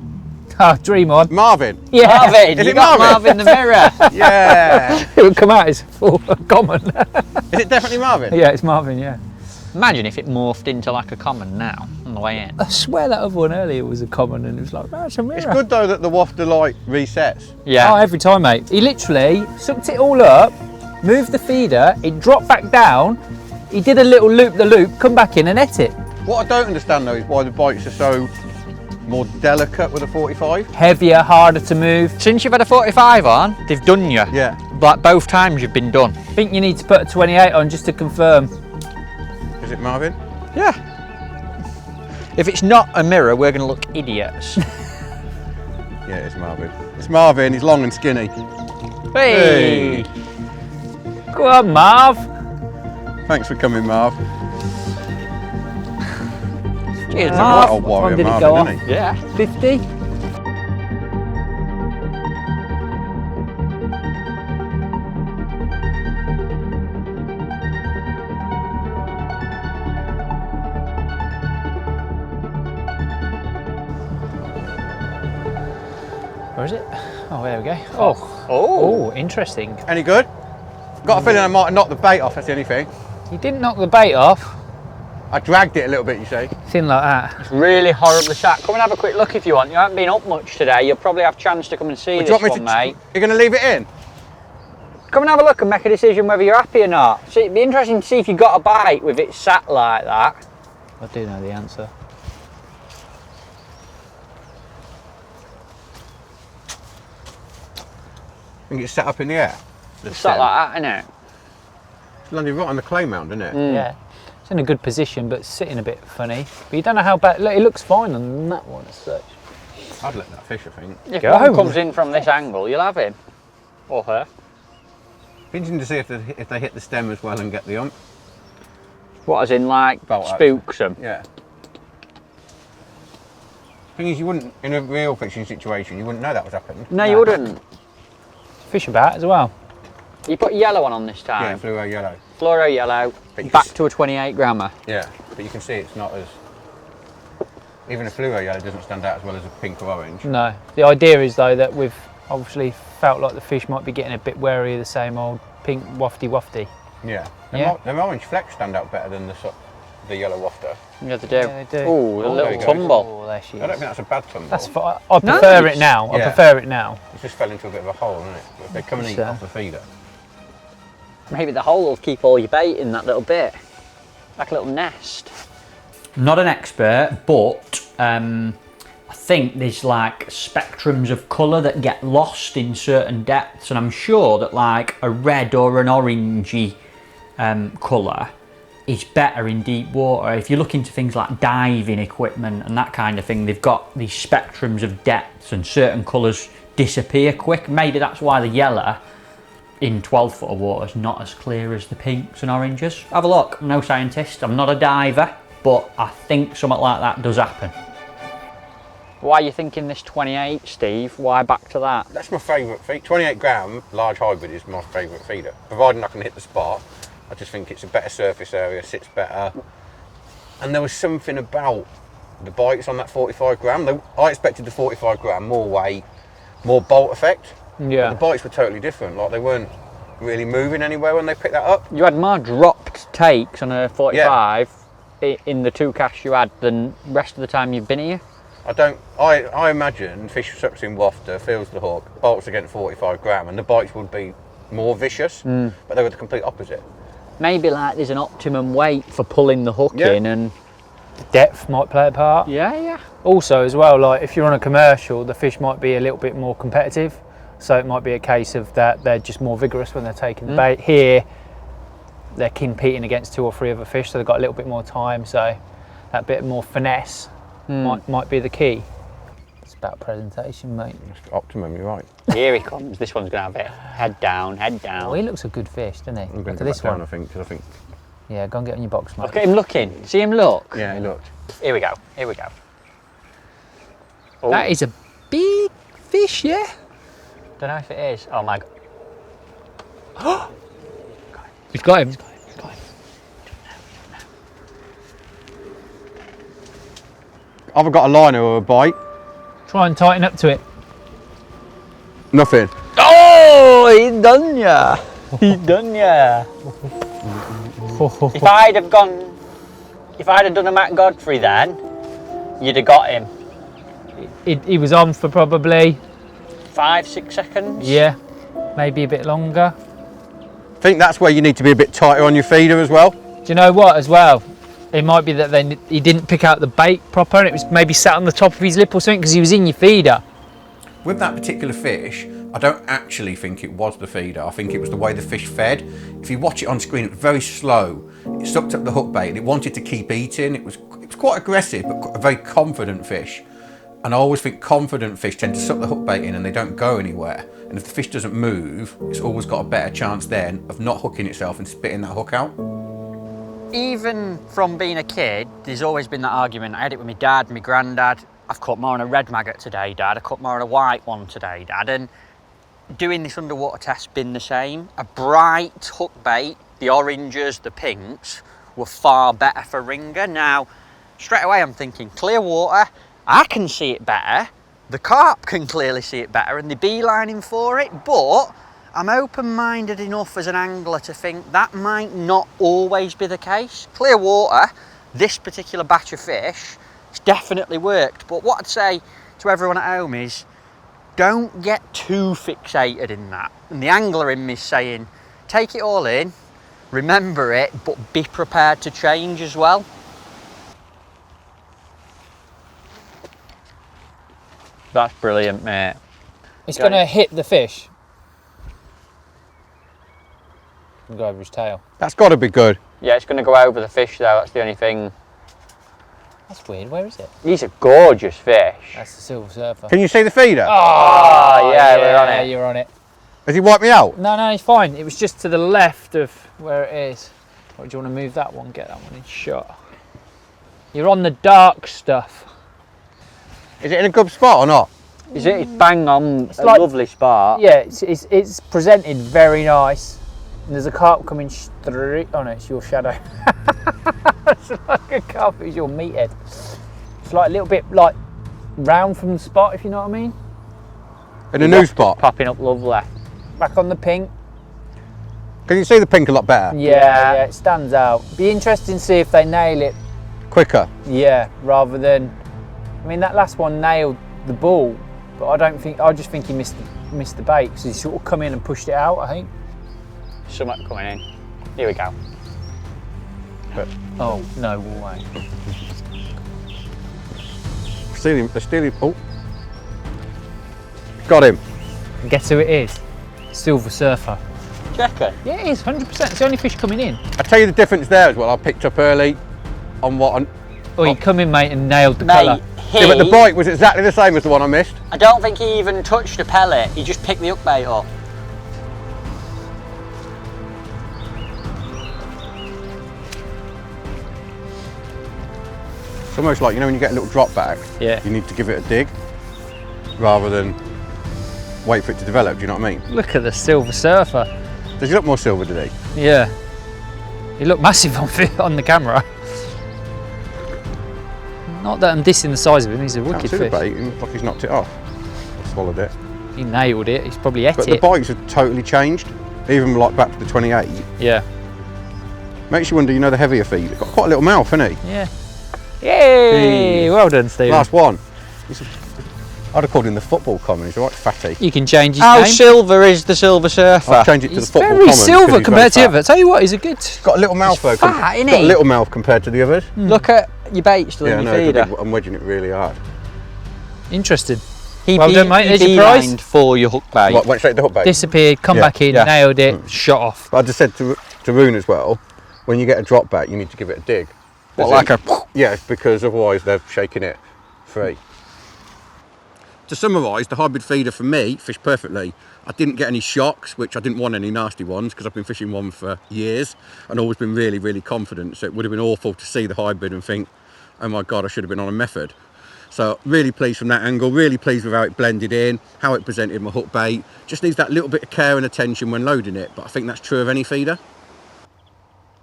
B: Oh, dream on.
D: Marvin.
B: Yeah.
C: Marvin,
D: Is
C: you
D: it
C: got
D: Marvin?
C: Marvin the mirror.
D: Yeah.
B: It would come out as full common.
D: Is it definitely Marvin?
B: Yeah, it's Marvin. Yeah.
C: Imagine if it morphed into like a common now on the way in.
B: I swear that other one earlier was a common, and it was like, that's a mirror.
D: It's good though that the wafter like resets.
C: Yeah.
B: Oh, every time, mate. He literally sucked it all up, moved the feeder, it dropped back down. He did a little loop-the-loop, come back in and ate it.
D: What I don't understand though is why the bites are so more delicate with a 45.
B: Heavier, harder to move.
C: Since you've had a 45 on, they've done you.
D: Yeah.
C: Like both times you've been done.
B: I think you need to put a 28 on just to confirm.
D: Is it Marvin?
C: Yeah. If it's not a mirror, we're going to look idiots.
D: Yeah, it's Marvin. It's Marvin. He's long and skinny.
C: Hey!
B: Go on, Marv.
D: Thanks for coming, Marv.
C: Cheers,
D: He's a
C: Marv.
D: right old
B: What time
D: warrior,
B: did it
D: Marvin,
B: go
D: isn't
B: off?
D: he?
C: Yeah.
B: 50? Where is it? Oh, there we go. Oh, Oh, interesting.
D: Any good? Got a feeling I might have knocked the bait off, that's the only thing.
B: You didn't knock the bait off.
D: I dragged it a little bit, you see.
B: Thin like that.
C: It's really horribly sat. Come and have a quick look if you want. You haven't been up much today. You'll probably have a chance to come and see this one, mate.
D: You're going to leave it in?
C: Come and have a look and make a decision whether you're happy or not. See, it'd be interesting to see if you got a bite with it sat like that.
B: I do know the answer.
D: I think it's set up in the air.
C: It's sat like that, isn't it?
D: It's landed right on the clay mound, isn't it?
B: Yeah. It's in a good position, but sitting a bit funny. But you don't know how bad. Look, it looks fine on that one as such.
D: I'd let that fish, I think.
C: If
B: Go.
C: one comes in from this angle, you'll have him. Or her.
D: Be interesting to see if they hit the stem as well and get the ump.
C: What, as in like
D: Bolt
C: spooks them?
D: Yeah. Thing is, you wouldn't, in a real fishing situation, you wouldn't know that was happening.
C: No, you wouldn't.
B: Fish about as well.
C: You put a yellow one on this
D: Yeah,
C: time.
D: fluoro yellow.
C: Fluoro yellow,
D: But you
C: back
D: can
C: to a 28 grammer.
D: Yeah, but you can see it's not as... Even a fluoro yellow doesn't stand out as well as a pink or orange.
B: No. The idea is though that we've obviously felt like the fish might be getting a bit wary of the same old pink wafty.
D: Yeah.
B: Yeah.
D: Them orange flecks stand out better than the yellow wafter.
C: Yeah, they do.
B: Yeah, they do.
C: Ooh, a
D: there
C: little
D: you go.
C: tumble.
B: Oh, there she is.
D: I don't think that's a bad tumble.
B: That's fine. I prefer
C: Nice.
B: it now. I
D: Yeah.
B: prefer it now.
D: It just fell into a bit of a hole, isn't it? But if they come and eat
B: So-
D: off the feeder.
C: Maybe the hole will keep all your bait in that little bit. Like a little nest.
E: Not an expert, but I think there's like spectrums of colour that get lost in certain depths, and I'm sure that like a red or an orangey colour is better in deep water. If you look into things like diving equipment and that kind of thing, they've got these spectrums of depths and certain colours disappear quick. Maybe that's why the yellow in 12-footer water is not as clear as the pinks and oranges. Have a look. I'm no scientist, I'm not a diver, but I think something like that does happen.
C: Why are you thinking this 28, Steve? Why back to that?
D: That's my favourite feed. 28 gram large hybrid is my favourite feeder. Providing I can hit the spot, I just think it's a better surface area, sits better. And there was something about the bites on that 45 gram. I expected the 45 gram, more weight, more bolt effect.
B: Yeah.
D: But the bites were totally different. Like they weren't really moving anywhere when they picked that up.
C: You had more dropped takes on a 45 in the two casts you had than the rest of the time you've been here.
D: I imagine fish sucks in wafter, feels the hook, bolts against 45 gram, and the bites would be more vicious, but they were the complete opposite.
C: Maybe like there's an optimum weight for pulling the hook
D: Yeah.
C: in and...
B: Depth might play a part.
C: Yeah.
B: Also as well, like if you're on a commercial, the fish might be a little bit more competitive. So it might be a case of that they're just more vigorous when they're taking the bait. Here, they're competing against 2 or 3 other fish, so they've got a little bit more time. So that bit more finesse might be the key. It's about presentation, mate.
D: It's optimum, you're right.
C: Here he comes. This one's going to have it. Head down, head down.
B: Oh, he looks a good fish, doesn't he?
D: I'm going
B: Look
D: to
B: at this
D: down,
B: one.
D: I think, because I think...
B: Yeah, go and get on your box, mate.
C: Look at him looking. See him look?
D: Yeah, he looked.
C: Here we go. Here we go. Oh,
B: That is a big fish, yeah?
C: don't know if it is. Oh my god.
B: He's got him.
D: I've got a liner or a bite.
B: Try and tighten up to it.
D: Nothing.
C: Oh, he done ya. He done ya. If I'd have done a Matt Godfrey then, you'd have got him.
B: He was on for probably,
C: 5-6 seconds.
B: yeah, maybe a bit longer.
D: I think that's where you need to be a bit tighter on your feeder as well.
B: Do you know what as well? It might be that he didn't pick out the bait proper and it was maybe sat on the top of his lip or something because he was in your feeder.
D: With that particular fish, I don't actually think it was the feeder. I think it was the way the fish fed. If you watch it on screen, it was very slow. It sucked up the hook bait and it wanted to keep eating. It was quite aggressive, but a very confident fish. And I always think confident fish tend to suck the hook bait in and they don't go anywhere. And if the fish doesn't move, it's always got a better chance then of not hooking itself and spitting that hook out.
C: Even from being a kid, there's always been that argument. I had it with my dad, my granddad. I've caught more on a red maggot today, Dad. I caught more on a white one today, Dad. And doing this underwater test's been the same. A bright hook bait, the oranges, the pinks, were far better for ringer. Now, straight away I'm thinking, clear water, I can see it better.
A: The carp can clearly see it better and they're beelining for it, but I'm open-minded enough as an angler to think that might not always be the case. Clear water, this particular batch of fish, it's definitely worked, but what I'd say to everyone at home is don't get too fixated in that. And the angler in me is saying, take it all in, remember it, but be prepared to change as well. That's brilliant, mate.
B: It's going to hit the fish. And go over his tail.
D: That's got to be good.
A: Yeah, it's going to go over the fish though, that's the only thing.
B: That's weird, where is it?
A: These are gorgeous fish.
B: That's the silver surfer.
D: Can you see the feeder?
A: Oh, yeah, we're on it.
B: You're on it.
D: Has he wiped me out?
B: No, he's fine. It was just to the left of where it is. Or do you want to move that one? Get that one in shot. You're on the dark stuff.
D: Is it in a good spot or not?
A: Is it? It's bang on. It's a
B: like,
A: lovely spot.
B: Yeah, it's presented very nice. And there's a carp coming straight. Oh no, it's your shadow. It's like a carp. It's your meathead. It's like a little bit like round from the spot, if you know what I mean.
D: In a new spot?
A: Popping up lovely.
B: Back on the pink.
D: Can you see the pink a lot better?
B: Yeah, it stands out. Be interesting to see if they nail it
D: Quicker?
B: Yeah, rather than, I mean, that last one nailed the ball, but I just think he missed the bait because he sort of come in and pushed it out, I think.
A: Something coming in. Here we go.
D: But
B: oh, no way.
D: they're stealing. Oh. Got him.
B: And guess who it is? Silver surfer.
A: Checker.
B: Yeah, it is, 100%. It's the only fish coming in.
D: I tell you the difference there as well. I picked up early on what.
B: Oh, he come in, mate, and nailed the colour.
D: Yeah, but the bite was exactly the same as the one I missed.
A: I don't think he even touched a pellet. He just picked the hook bait up.
D: It's almost like, you know, when you get a little drop back,
B: Yeah.
D: you need to give it a dig rather than wait for it to develop. Do you know what I mean?
B: Look at the silver surfer.
D: Does he look more silver, did he?
B: Yeah. He looked massive on the camera. Not that I'm dissing the size of him, he's a
D: Can't
B: wicked
D: see the
B: fish.
D: bait, it looks like he's knocked it off. I swallowed it.
B: He nailed it, he's probably ate
D: But
B: it.
D: the bites have totally changed, even like back to the 28.
B: Yeah.
D: Makes you wonder, you know, the heavier feed. It's got quite a little mouth, hasn't he?
B: Yeah. Yay! Well done, Stephen.
D: Last one. I'd have called him the football common. He's a right fatty.
B: You can change his
A: How
B: name.
A: silver is the silver surfer?
D: I'll change it to
B: He's
D: the football
B: very
D: common.
B: silver
D: because he's
B: compared to
D: very
B: the other. Tell you what, he's a good.
D: He's got a little mouth though.
A: fat, isn't
D: Got a
A: he?
D: little mouth compared to the others.
A: Look at your bait still
D: Yeah,
A: in
D: no,
A: your feeder.
D: I'm wedging it really hard.
B: Interesting.
A: He
B: Well done, mate. There's your prize.
A: beelined for your hook bait.
D: What, went straight to the hook bait.
B: Disappeared, come
D: Yeah.
B: back in,
A: Yeah.
B: nailed it, shot off.
D: But I just said to Roon as well, when you get a drop back, you need to give it a dig.
A: What,
D: As
A: like
D: in- Yeah, because otherwise they're shaking it free. To summarise, the hybrid feeder for me fished perfectly. I didn't get any shocks, which I didn't want any nasty ones because I've been fishing one for years and always been really, really confident. So it would have been awful to see the hybrid and think, oh my God, I should have been on a method. So really pleased from that angle, really pleased with how it blended in, how it presented my hook bait. Just needs that little bit of care and attention when loading it, but I think that's true of any feeder.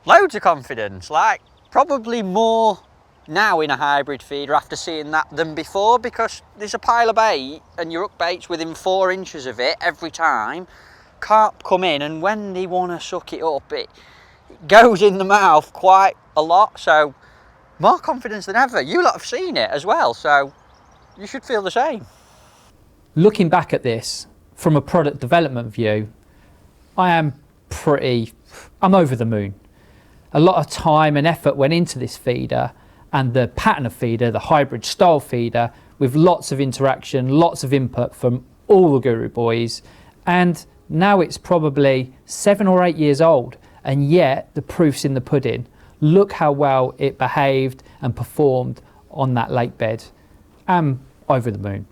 A: Loads of confidence, like probably more now in a hybrid feeder after seeing that than before, because there's a pile of bait and your hook bait's within 4 inches of it every time. Carp come in and when they want to suck it up, it goes in the mouth quite a lot, so more confidence than ever. You lot have seen it as well, so you should feel the same.
B: Looking back at this from a product development view, I'm over the moon. A lot of time and effort went into this feeder and the pattern of feeder, the hybrid style feeder, with lots of interaction, lots of input from all the Guru boys. And now it's probably 7 or 8 years old, and yet the proof's in the pudding. Look how well it behaved and performed on that lake bed. I'm over the moon.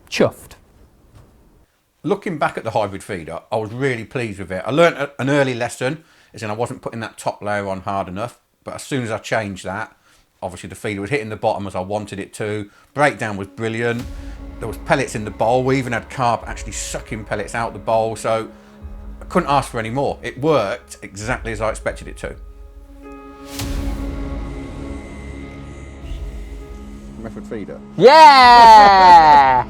B: Chuffed.
D: Looking back at the hybrid feeder, I was really pleased with it. I learnt an early lesson, as in I wasn't putting that top layer on hard enough, but as soon as I changed that, obviously the feeder was hitting the bottom as I wanted it to. Breakdown was brilliant. There was pellets in the bowl. We even had carp actually sucking pellets out the bowl, so I couldn't ask for any more. It worked exactly as I expected it to. method feeder.
E: Yeah!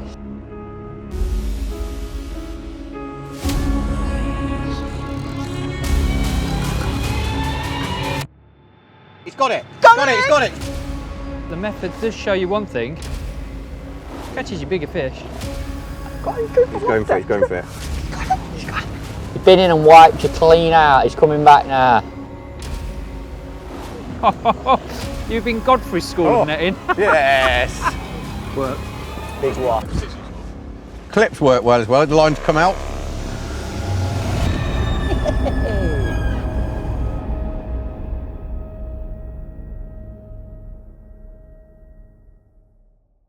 D: He's got it! He's got it!
B: The method does show you one thing. Catches you bigger fish.
D: He's going for it, he's going for it.
E: He's been in and wiped you clean out. He's coming back now.
B: You've been Godfrey school of netting.
D: Yes!
B: Work.
E: Big one.
D: Clips work well as well, the lines come out.